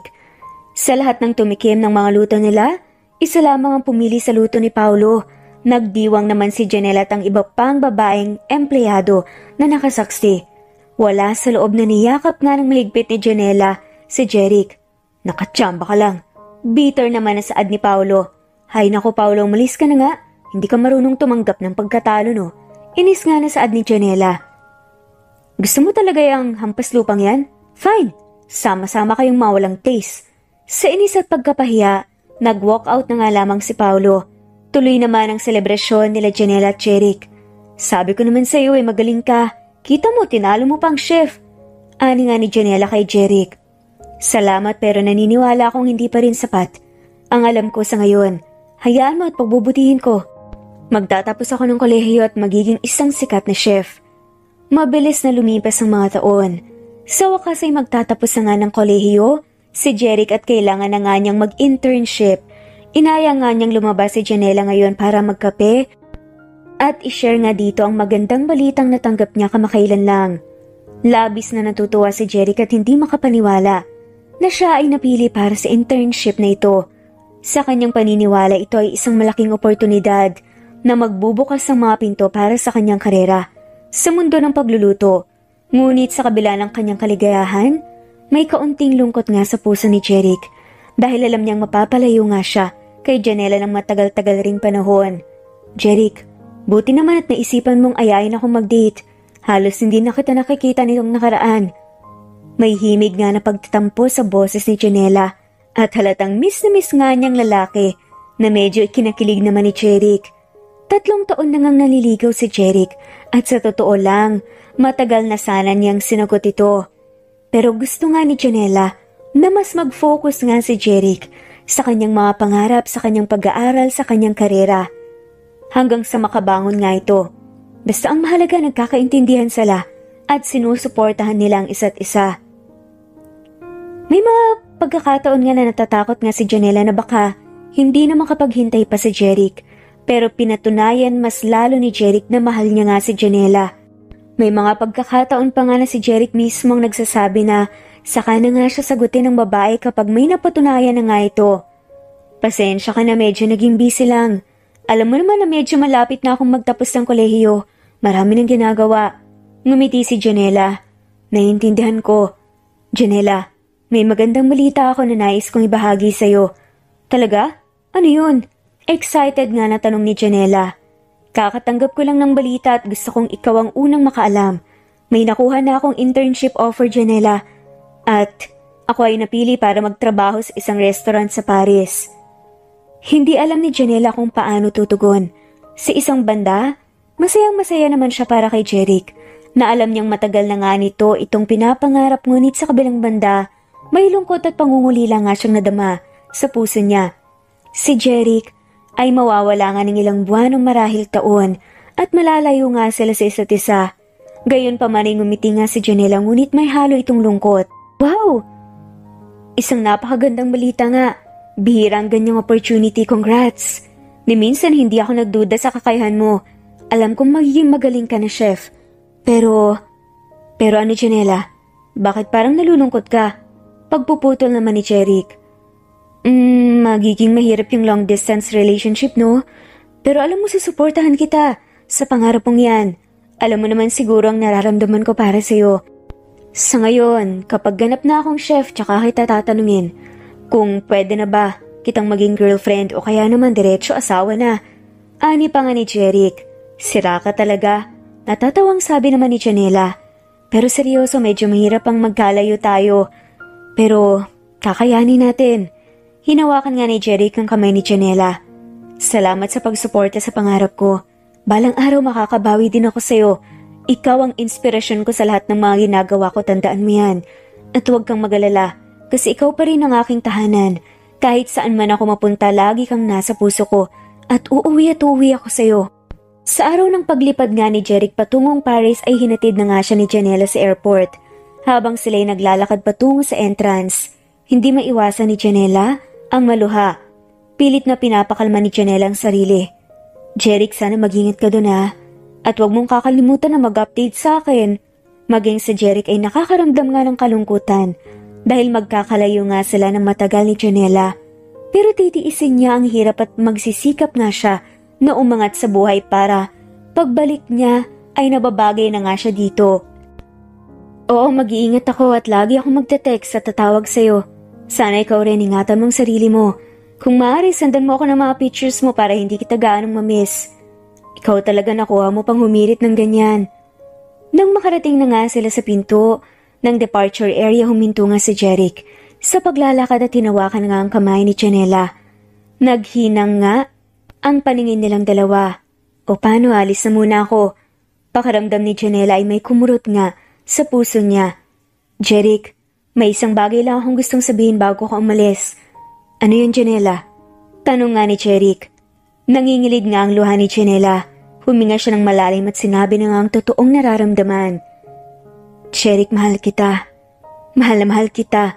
S1: Sa lahat ng tumikim ng mga luto nila, isa lamang ang pumili sa luto ni Paolo. Nagdiwang naman si Janela at ang iba pang babaeng empleyado na nakasaksi. Wala sa loob na niyakap nga ng mahigpit ni Janela si Jeric. Nakachamba ka lang. Bitter naman na saad ni Paolo. Hay nako Paolo, umalis ka na nga. Hindi ka marunong tumanggap ng pagkatalo no. Inis nga na saad ni Janela. Gusto mo talaga yung hampas lupang yan? Fine. Sama-sama kayong mawalang taste. Sa inis at pagkapahiya, nag-walk out na nga lamang si Paolo. Tuloy naman ang selebrasyon nila Janela at Jeric. Sabi ko naman sa iyo magaling ka. Kita mo, tinalo mo pang chef. Ani nga ni Janela kay Jeric. Salamat pero naniniwala akong hindi pa rin sapat. Ang alam ko sa ngayon, hayaan mo at pagbubutihin ko. Magtatapos ako ng kolehiyo at magiging isang sikat na chef. Mabilis na lumipas ang mga taon. Sa wakas ay magtatapos na nga ng kolehiyo si Jeric at kailangan na nga niyang mag-internship. Inaya nga niyang lumabas si Janela ngayon para magkape at ishare nga dito ang magandang balitang natanggap niya kamakailan lang. Labis na natutuwa si Jeric at hindi makapaniwala na siya ay napili para sa internship na ito. Sa kanyang paniniwala, ito ay isang malaking oportunidad na magbubukas ng mga pinto para sa kanyang karera sa mundo ng pagluluto. Ngunit sa kabila ng kanyang kaligayahan, may kaunting lungkot nga sa puso ni Jeric dahil alam niyang mapapalayo nga siya kay Janela ng matagal-tagal ring panahon. Jeric, buti naman at naisipan mong ayain akong mag-date. Halos hindi na kita nakikita nitong nakaraan. May himig nga na pagtatampo sa boses ni Janela at halatang miss na miss nga niyang lalaki na medyo ikinakilig naman ni Jeric. 3 taon na ngang naliligaw si Jeric at sa totoo lang, matagal na sana niyang sinagot ito. Pero gusto nga ni Janela na mas mag-focus nga si Jeric sa kanyang mga pangarap, sa kanyang pag-aaral, sa kanyang karera. Hanggang sa makabangon nga ito. Basta ang mahalaga nagkakaintindihan sila at sinusuportahan nila ang isa't isa. May mga pagkakataon nga na natatakot nga si Janela na baka hindi na makapaghintay pa si Jeric, pero pinatunayan mas lalo ni Jeric na mahal niya nga si Janela. May mga pagkakataon pa nga na si Jeric mismo ang nagsasabi na saka na nga siya sagutin ng babae kapag may napatunayan na nga ito. Pasensya ka na, medyo naging busy lang. Alam mo naman na medyo malapit na akong magtapos ng kolehiyo. Marami nang ginagawa. Ngumiti si Janela. Naiintindihan ko. Janela, may magandang balita ako na nais kong ibahagi sa'yo. Talaga? Ano yun? Excited nga na tanong ni Janela. Kakatanggap ko lang ng balita at gusto kong ikaw ang unang makaalam. May nakuha na akong internship offer, Janela. At ako ay napili para magtrabaho sa isang restaurant sa Paris. Hindi alam ni Janela kung paano tutugon. Sa isang banda, masayang-masaya naman siya para kay Jeric, na alam niyang matagal na nga nito itong pinapangarap, ngunit sa kabilang banda, may lungkot at pangungulila nga siyang nadama sa puso niya. Si Jeric ay mawawala nga ng ilang buwan o marahil taon at malalayo nga sila sa isa't isa. Gayon pa man ay ngumiti nga si Janela, ngunit may halo itong lungkot. Wow! Isang napakagandang balita nga. Bihirang ganyang opportunity, congrats. Ni minsan hindi ako nagduda sa kakayahan mo. Alam kong magiging magaling ka na, chef. Pero ano, Janela? Bakit parang nalulungkot ka? Pagpuputol naman ni Jeric. Magiging mahirap yung long distance relationship, no? Pero alam mo, susuportahan kita sa pangarap mong yan. Alam mo naman siguro ang nararamdaman ko para sa'yo. Sa ngayon, kapag ganap na akong chef, tsaka kita tatanungin kung pwede na ba kitang maging girlfriend o kaya naman diretso asawa na. Ani pa nga ni Jeric. Sira ka talaga. Natatawang sabi naman ni Janela. Pero seryoso, medyo mahirap ang magkalayo tayo. Pero kakayanin natin. Hinawakan nga ni Jeric ang kamay ni Janela. Salamat sa pagsuporta sa pangarap ko. Balang araw makakabawi din ako sa'yo. Ikaw ang inspirasyon ko sa lahat ng mga ginagawa ko, tandaan mo yan. At huwag kang mag-alala, kasi ikaw pa rin ang aking tahanan. Kahit saan man ako mapunta, lagi kang nasa puso ko. At uuwi ako sa'yo. Sa araw ng paglipad nga ni Jeric patungong Paris ay hinatid na nga siya ni Janela sa airport. Habang sila'y naglalakad patungo sa entrance, hindi maiwasan ni Janela ang maluha. Pilit na pinapakalma ni Janela ang sarili. Jeric, sana mag-ingat ka doon, ha? At huwag mong kakalimutan na mag-update sa akin. Maging si Jeric ay nakakaramdam nga ng kalungkutan dahil magkakalayo nga sila ng matagal ni Janela. Pero titiisin niya ang hirap at magsisikap nga siya na umangat sa buhay para pagbalik niya ay nababagay na nga siya dito. Oo, mag-iingat ako at lagi akong magte-text at tatawag sa'yo. Sana ikaw rin ingatan mong sarili mo. Kung maaari, sandan mo ako ng mga pictures mo para hindi kita gaanong mamiss. Ikaw talaga, nakuha mo pang humirit ng ganyan. Nang makarating na nga sila sa pinto ng departure area, huminto nga si Jeric sa paglalakad at hinawakan nga ang kamay ni Janela. Naghinang nga ang paningin nilang dalawa. O paano, alis na muna ako. Pakaramdam ni Janela ay may kumurot nga sa puso niya. Jeric, may isang bagay lang akong gustong sabihin bago ko umalis. Ano yun, Janela? Tanong nga ni Jeric. Nangingilid nga ang luha ni Janela. Huminga siya ng malalim at sinabi na nga ang totoong nararamdaman. Jeric, mahal kita. Mahal na mahal kita.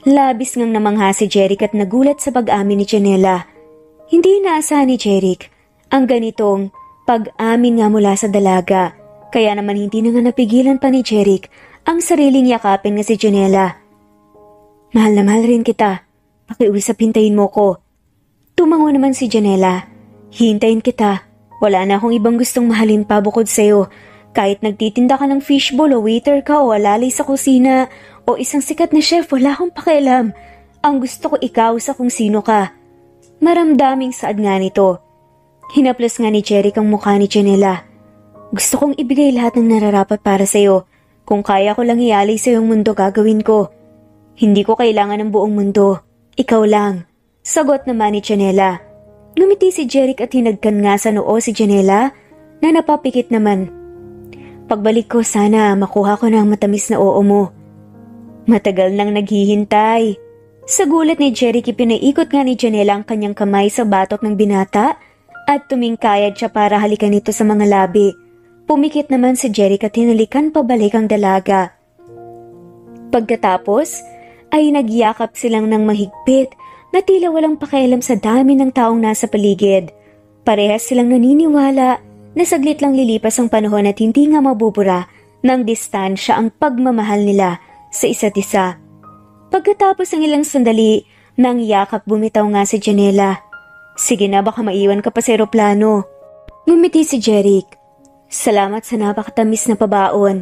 S1: Labis ngang namangha si Jeric at nagulat sa pag-amin ni Janela. Hindi inaasahan ni Jeric ang ganitong pag-amin nga mula sa dalaga. Kaya naman hindi na nga napigilan pa ni Jeric ang sariling yakapin nga si Janela. Mahal na mahal rin kita. Pakiusap, hintayin mo ko. Tumango naman si Janela. Hintayin kita. Wala na akong ibang gustong mahalin pa bukod sa'yo. Kahit nagtitinda ka ng fishbowl o waiter ka o alalay sa kusina o isang sikat na chef, wala akong pakialam. Ang gusto ko ikaw sa kung sino ka. Maramdaming saad nga nito. Hinaplos nga ni Jeric ang mukha ni Janela. Gusto kong ibigay lahat ng nararapat para sa'yo. Kung kaya ko lang ialay sa'yo ang mundo, gagawin ko. Hindi ko kailangan ng buong mundo. Ikaw lang. Sagot naman ni Janela. Ngumiti si Jeric at hinagkan nga sa noo si Janela na napapikit naman. Pagbalik ko sana makuha ko ng matamis na oo mo. Matagal nang naghihintay. Sa gulat ni Jeric, ipinaikot nga ni Janela ang kanyang kamay sa batok ng binata at tumingkayad siya para halikan ito sa mga labi. Pumikit naman si Jeric at hinalikan pabalik ang dalaga. Pagkatapos ay nagyakap silang ng mahigpit na tila walang pakialam sa dami ng taong nasa paligid. Parehas silang naniniwala na saglit lang lilipas ang panahon at hindi nga mabubura ng distansya ang pagmamahal nila sa isa't isa. Pagkatapos ng ilang sandali, nang yakap bumitaw nga si Janela. Sige na, baka maiwan ka pa sa eroplano. Ngumiti si Jeric. Salamat sa napakatamis na pabaon.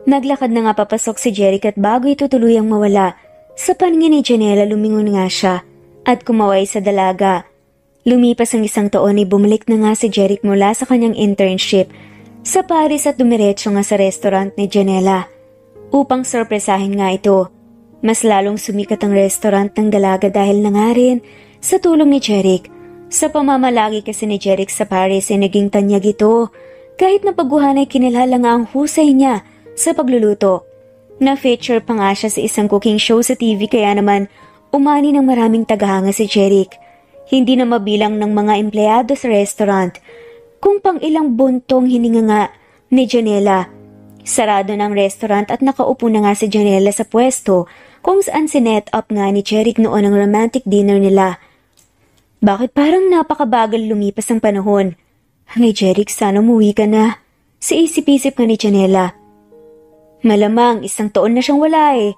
S1: Naglakad na nga papasok si Jeric at bago ito tuluyang mawala, sa paningin ni Janela lumingon nga siya at kumaway sa dalaga. Lumipas ang isang taon ay bumalik na nga si Jeric mula sa kanyang internship sa Paris at dumiretso nga sa restaurant ni Janela. Upang sorpresahin nga ito, mas lalong sumikat ang restaurant ng dalaga dahil na nga rin sa tulong ni Jeric. Sa pamamalagi kasi ni Jeric sa Paris ay naging tanyag ito. Kahit na paguhan ay kinilala nga ang husay niya sa pagluluto. Na-feature pa nga siya sa isang cooking show sa TV kaya naman umani ng maraming tagahanga si Jeric. Hindi na mabilang ng mga empleyado sa restaurant kung pang ilang buntong hininga nga ni Janela. Sarado ng restaurant at nakaupo na nga si Janela sa pwesto kung saan sinet up nga ni Jeric noon ang romantic dinner nila. Bakit parang napakabagal lumipas ang panahon? Hey Jeric, sana umuwi ka na. Sa isip-isip nga ni Janela. Malamang isang taon na siyang wala eh.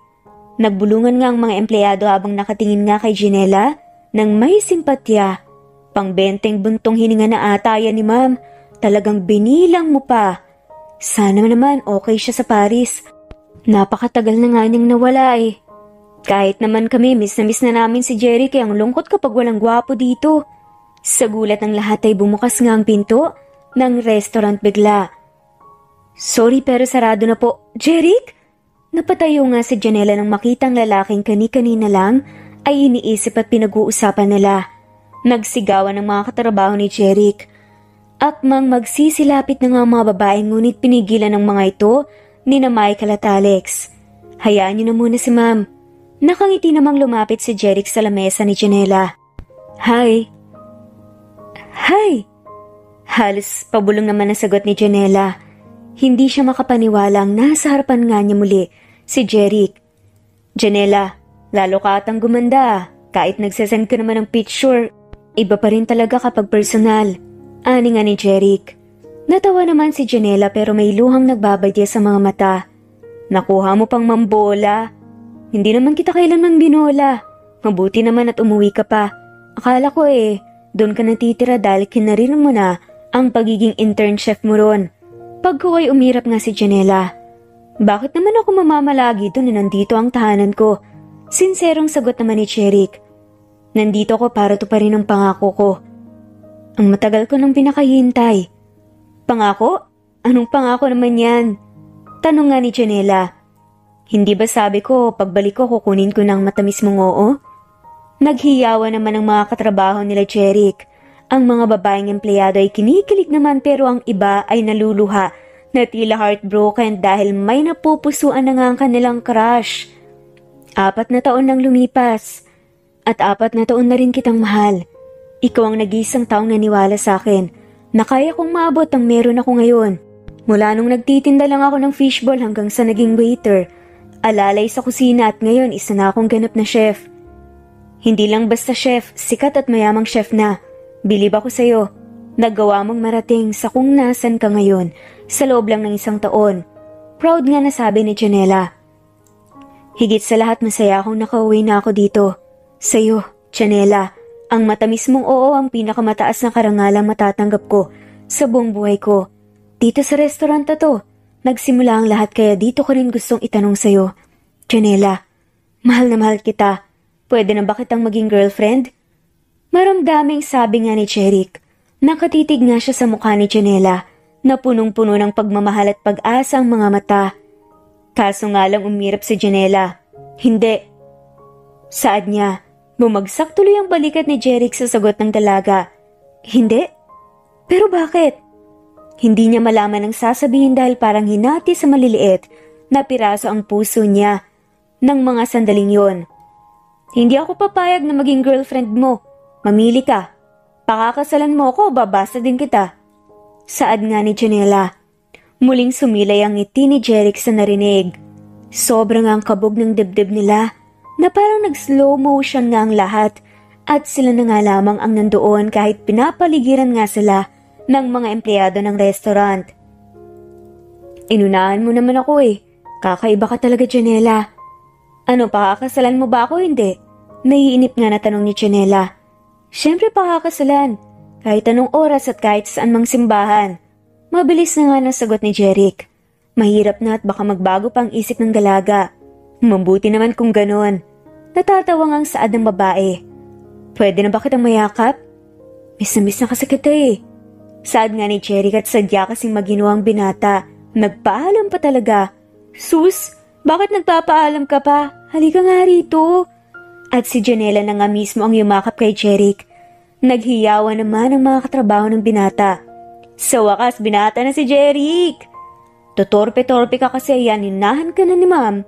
S1: Nagbulungan nga ang mga empleyado habang nakatingin nga kay Janela nang may simpatya. Pangbenteng buntong hininga na ata yan ni ma'am. Talagang binilang mo pa. Sana naman okay siya sa Paris. Napakatagal na nga niyang nawala eh. Kahit naman kami, miss na namin si Jeric kaya ang lungkot kapag walang gwapo dito. Sa gulat ng lahat ay bumukas nga ang pinto ng restaurant bigla. Sorry pero sarado na po. Jeric? Napatayo nga si Janela nang makitang lalaking kani-kanina lang ay iniisip at pinag-uusapan nila. Nagsigawan ng mga katrabaho ni Jeric. Akmang magsisilapit na nga ang mga babae ngunit pinigilan ng mga ito ni na Michael at Alex. Hayaan niyo na muna si ma'am. Nakangiti namang lumapit si Jeric sa lamesa ni Janela. Hi. Hi. Halos pabulong naman ang sagot ni Janela. Hindi siya makapaniwalang nasa harapan nga niya muli si Jeric. Janela, lalo ka atang gumanda. Kahit nagsasend ka naman ng picture, iba pa rin talaga kapag personal. Ani nga ni Jeric. Natawa naman si Janela pero may luhang nagbabadya sa mga mata. Nakuha mo pang mambola. Hindi naman kita kailanman binola. Mabuti naman at umuwi ka pa. Akala ko doon ka natitira dahil kinarinan mo na ang pagiging intern chef mo ron. Pagkuway umirap nga si Janela. Bakit naman ako mamamalagi doon na nandito ang tahanan ko? Sinserong sagot naman ni Jeric. Nandito ko para tuparin ang pangako ko. Ang matagal ko nang pinakahintay. Pangako? Anong pangako naman yan? Tanong nga ni Janela. Hindi ba sabi ko, pagbalik ko kukunin ko ng matamis mong oo? Naghiyawan naman ang mga katrabaho nila Jeric. Ang mga babaeng empleyado ay kinikilig naman pero ang iba ay naluluha na tila heartbroken dahil may napupusuan na nga ang kanilang crush. 4 na taon nang lumipas at 4 na taon na rin kitang mahal. Ikaw ang nag-iisang taong naniwala sa akin na kaya kong maabot ang meron ako ngayon. Mula nung nagtitinda lang ako ng fishball hanggang sa naging waiter. Alalay sa kusina at ngayon isa na akong ganap na chef. Hindi lang basta chef, sikat at mayamang chef na. Bilib ako sa'yo. Nagawa mong marating sa kung nasan ka ngayon sa loob lang ng 1 taon. Proud nga nasabi ni Janela. Higit sa lahat masaya akong nakauwi na ako dito. Sa'yo, Janela, ang matamis mong oo ang pinakamataas na karangalang matatanggap ko sa buong buhay ko. Dito sa restaurant na to. Nagsimula ang lahat kaya dito ko rin gustong itanong sa'yo. Janela, mahal na mahal kita. Pwede na ba kitang maging girlfriend? Maramdaming sabi nga ni Jeric. Nakatitig nga siya sa mukha ni Janela na punong-puno ng pagmamahal at pag-asa ang mga mata. Kaso nga lang umirap si Janela. Hindi. Saad niya, Bumagsak tuloy ang balikat ni Jeric sa sagot ng dalaga. Hindi? Pero bakit? Hindi niya malaman ang sasabihin dahil parang hinati sa maliliit na piraso ang puso niya ng mga sandaling yon. Hindi ako papayag na maging girlfriend mo. Mamili ka. Pakakasalan mo ako, babasa din kita. Saad nga ni Janela. Muling sumilay ang ngiti ni Jeric sa narinig. Sobrang ang kabog ng dibdib nila na parang nag-slow motion nga ang lahat at sila na nga lamang ang nandoon kahit pinapaligiran nga sila ng mga empleyado ng restaurant. Inunahan mo naman ako eh. Kakaiba ka talaga, Janela. Ano, pakakasalan mo ba ako? Hindi. Naiinip nga na tanong ni Janela. Siyempre pakakasalan. Kahit anong oras at kahit saan mang simbahan. Mabilis na nga ng sagot ni Jeric. Mahirap na at baka magbago pa ang isip ng dalaga. Mabuti naman kung ganon. Natatawang ang saad ng babae. Pwede na ba kitang mayakap? Miss na kasi kita eh. Saad nga ni Jeric at sadya kasing maginuang binata. Nagpaalam pa talaga. Sus, bakit nagpapaalam ka pa? Halika nga rito. At si Janela na nga mismo ang yumakap kay Jeric. Naghiyawan naman ang mga katrabaho ng binata. Sa wakas, binata na si Jeric. Totorpe-torpe ka kasi yan, inahan ka na ni ma'am.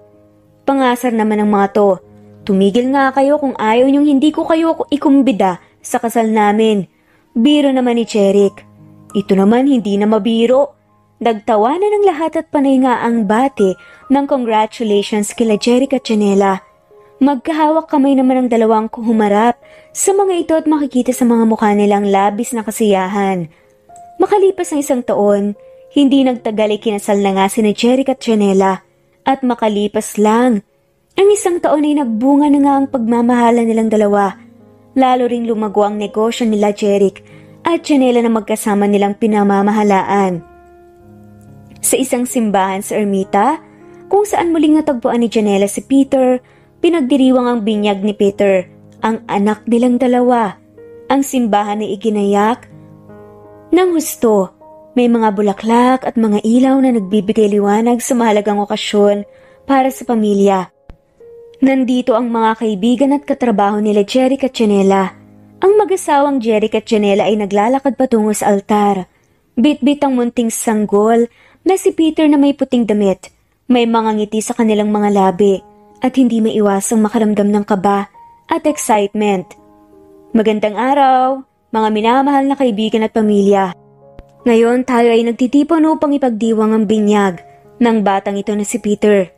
S1: Pangasar naman ng mga to. Tumigil nga kayo kung ayaw niyong hindi ko kayo ikumbida sa kasal namin. Biro naman ni Jeric. Ito naman hindi na mabiro. Nagtawanan ng lahat at panay nga ang bati ng congratulations kila Jeric at Janela. Magkahawak kamay naman ang dalawang humarap sa mga ito at makikita sa mga mukha nilang labis na kasiyahan. Makalipas ng 1 taon, hindi nagtagal ay kinasal na nga sina Jeric at Janela. At makalipas lang, ang 1 taon ay nagbunga na nga ang pagmamahalan nilang dalawa. Lalo ring lumago ang negosyo nila Jeric at Janela na magkasama nilang pinamamahalaan. Sa isang simbahan sa ermita, kung saan muling natagpuan ni Janela si Peter, pinagdiriwang ang binyag ni Peter, ang anak nilang dalawa. Ang simbahan ay iginayak ng husto. May mga bulaklak at mga ilaw na nagbibigay liwanag sa mahalagang okasyon para sa pamilya. Nandito ang mga kaibigan at katrabaho nila Jeric at Janela. Ang mag-asawang Jeric at Janela ay naglalakad patungo sa altar. Bit-bit ang munting sanggol na si Peter na may puting damit. May mga ngiti sa kanilang mga labi at hindi maiwasang makaramdam ng kaba at excitement. Magandang araw, mga minamahal na kaibigan at pamilya. Ngayon tayo ay nagtitipon upang ipagdiwang ang binyag ng batang ito na si Peter.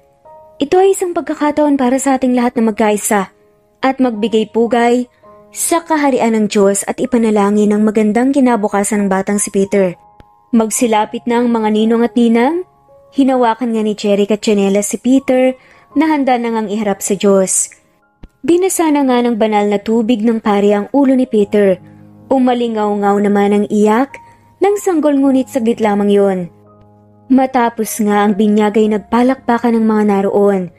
S1: Ito ay isang pagkakataon para sa ating lahat na magkaisa at magbigay pugay sa kaharian ng Diyos at ipanalangin ang magandang kinabukasan ng batang si Peter. Magsilapit na ang mga ninong at ninang. Hinawakan nga ni Jeric at Janela si Peter na handa na ngang iharap sa Diyos. Binasa na nga ng banal na tubig ng pari ang ulo ni Peter. Umalingaw-ngaw naman ang iyak ng sanggol ngunit saglit lamang yon. Matapos nga ang binyag ay nagpalakpakan ng mga naroon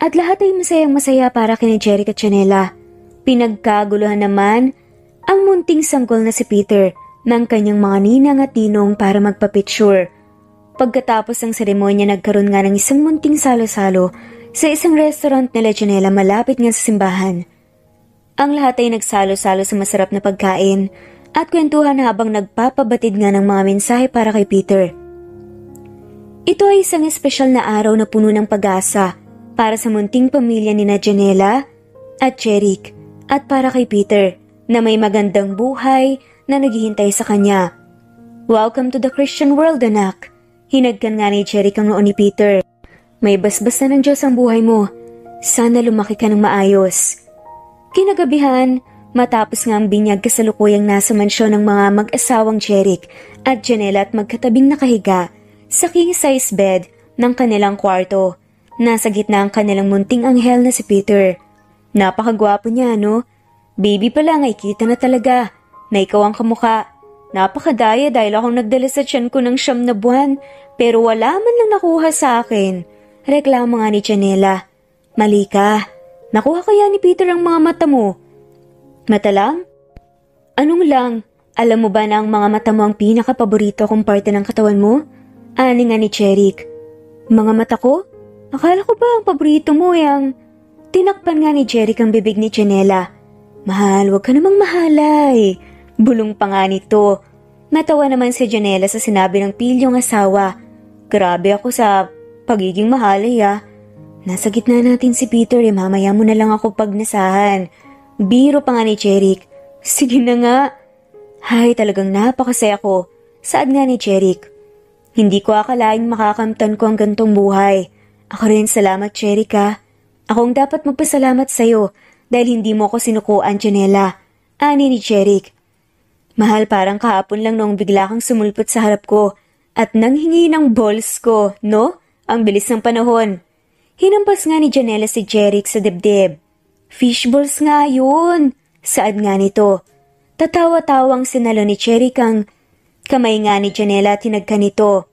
S1: at lahat ay masayang-masaya para kina Jeric at Janela. Pinagkaguluhan naman ang munting sanggol na si Peter ng kanyang mga ninang at ninong para magpapicture. Pagkatapos ng seremonya nagkaroon nga ng isang munting salo-salo sa isang restaurant nila Janela malapit nga sa simbahan. Ang lahat ay nagsalo-salo sa masarap na pagkain at kwentuhan habang nagpapabatid nga ng mga mensahe para kay Peter. Ito ay isang espesyal na araw na puno ng pag-asa para sa munting pamilya ni Janela at Jeric at para kay Peter na may magandang buhay na naghihintay sa kanya. Welcome to the Christian world, anak. Hinagkan nga ni Jeric ang noon ni Peter. May basbas na ng Diyos ang buhay mo. Sana lumaki ka ng maayos. Kinagabihan, matapos nga ang binyag kasalukuyang nasa mansyon ng mga mag-asawang Jeric at Janela at magkatabing nakahiga sa king-size bed ng kanilang kwarto. Nasa gitna ang kanilang munting anghel na si Peter. Napakagwapo niya, no? Baby pa lang ay kita na talaga na ikaw ang kamukha. Napakadaya dahil akong nagdala sa tiyan ko ng 9 na buwan pero wala man lang nakuha sa akin. Reklamo nga ni Janela. Mali ka. Nakuha kaya ni Peter ang mga mata mo? Mata lang? Anong lang? Alam mo ba na ang mga mata mo ang pinakapaborito kong parte ng katawan mo? Ani nga ni Jeric. Mga mata ko? Akala ko ba ang paborito mo yang... Tinakpan nga ni Jeric ang bibig ni Janela. Mahal, huwag ka namang mahalay. Bulong pa nga nito. Natawa naman si Janela sa sinabi ng pilyong asawa. Grabe ako sa pagiging mahalay Nasa gitna natin si Peter mamaya mo na lang ako pagnasahan. Biro pa nga ni Jeric. Sige na nga. Hay, talagang napakasaya ko. Saad nga ni Jeric. Hindi ko akalaing makakamtan ko ang gantong buhay. Ako rin, salamat Jeric Akong dapat magpasalamat sa'yo dahil hindi mo ako sinukuan, Janela. Ani ni Jeric. Mahal, parang kahapon lang noong bigla kang sumulpot sa harap ko at nanghingi ng balls ko, no? Ang bilis ng panahon. Hinampas nga ni Janela si Jeric sa dibdib. Fishballs nga yun. Saad nga nito. Tatawa-tawang sinalo ni Jeric ang kamay nga ni Janela at tinagka nito.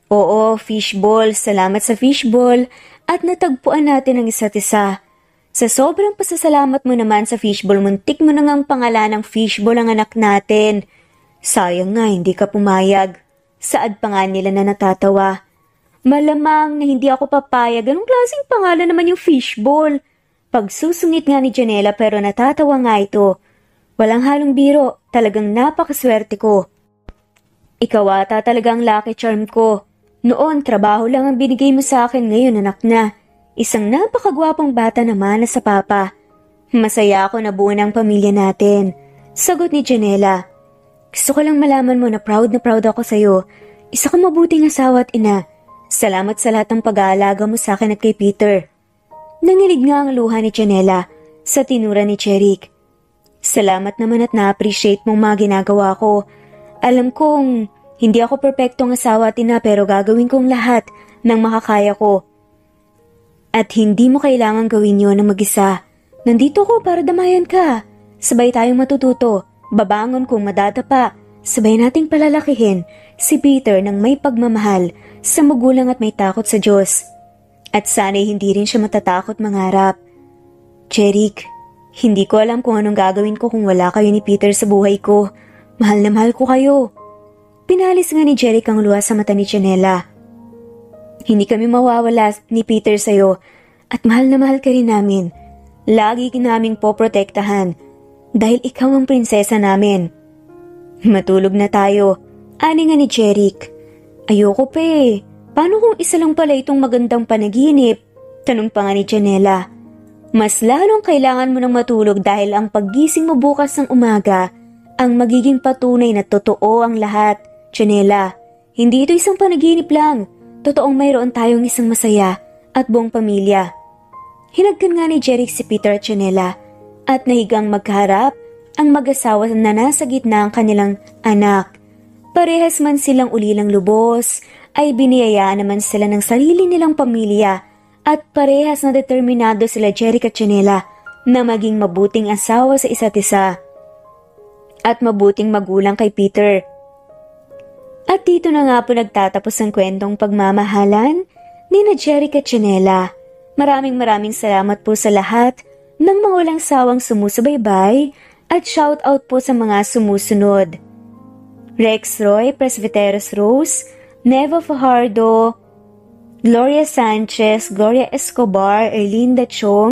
S1: Oo, fishball. Salamat sa fishball at natagpuan natin ang isa't isa. Sa sobrang pasasalamat mo naman sa fishball, muntik mo na ngang pangalan ng fishball ang anak natin. Sayang nga, hindi ka pumayag. Saad pa nga nila na natatawa. Malamang na hindi ako papayag. Anong klaseng pangalan naman yung fishball? Pagsusungit nga ni Janela pero natatawa nga ito. Walang halong biro, talagang napakaswerte ko. Ikaw ata talagang lucky charm ko. Noon, trabaho lang ang binigay mo sa akin, ngayon anak na. Isang napakagwapong bata naman na sa papa. Masaya ako na buo ng pamilya natin. Sagot ni Janela. Gusto ko lang malaman mo na proud ako sa'yo. Isa kang mabuting asawa at ina. Salamat sa lahat ng pag-aalaga mo sa akin at kay Peter. Nangilig nga ang luha ni Janela sa tinura ni Jeric. Salamat naman at na-appreciate mong mga ginagawa ko. Alam kong hindi ako perpektong asawa at ina pero gagawin kong lahat ng makakaya ko. At hindi mo kailangan gawin yon ng mag-isa. Nandito ko para damayan ka. Sabay tayong matututo. Babangon kung madadapa. Sabay nating palalakihin si Peter ng may pagmamahal sa magulang at may takot sa Diyos. At sana'y hindi rin siya matatakot mangarap. Jeric, hindi ko alam kung anong gagawin ko kung wala kayo ni Peter sa buhay ko. Mahal na mahal ko kayo. Pinalis nga ni Jeric ang luha sa mata ni Janela. Hindi kami mawawala ni Peter sa'yo at mahal na mahal ka rin namin. Lagi naming poprotektahan dahil ikaw ang prinsesa namin. Matulog na tayo. Ani nga ni Jeric. Ayoko pa Paano kung isa lang pala itong magandang panaginip? Tanong pa nga ni Janela. Mas lalong kailangan mo ng matulog dahil ang paggising mo bukas ng umaga ang magiging patunay na totoo ang lahat. Janela, hindi ito isang panaginip lang. Totoong mayroon tayong isang masaya at buong pamilya. Hinagkan nga ni Jeric si Peter at Janela at nahigang magkaharap ang mag-asawa na nasa gitna ang kanilang anak. Parehas man silang ulilang lubos, ay biniyayaan naman sila ng sarili nilang pamilya at parehas na determinado sila Jeric at Janela na maging mabuting asawa sa isa't isa at mabuting magulang kay Peter. At dito na nga po nagtatapos ang kwentong pagmamahalan ni na Jeric at Janela. Maraming salamat po sa lahat ng mga walang sawang sumusubaybay at shout out po sa mga sumusunod. Rex Roy, Presbyteros Rose, Neva Fajardo, Gloria Sanchez, Gloria Escobar, Erlinda Chong,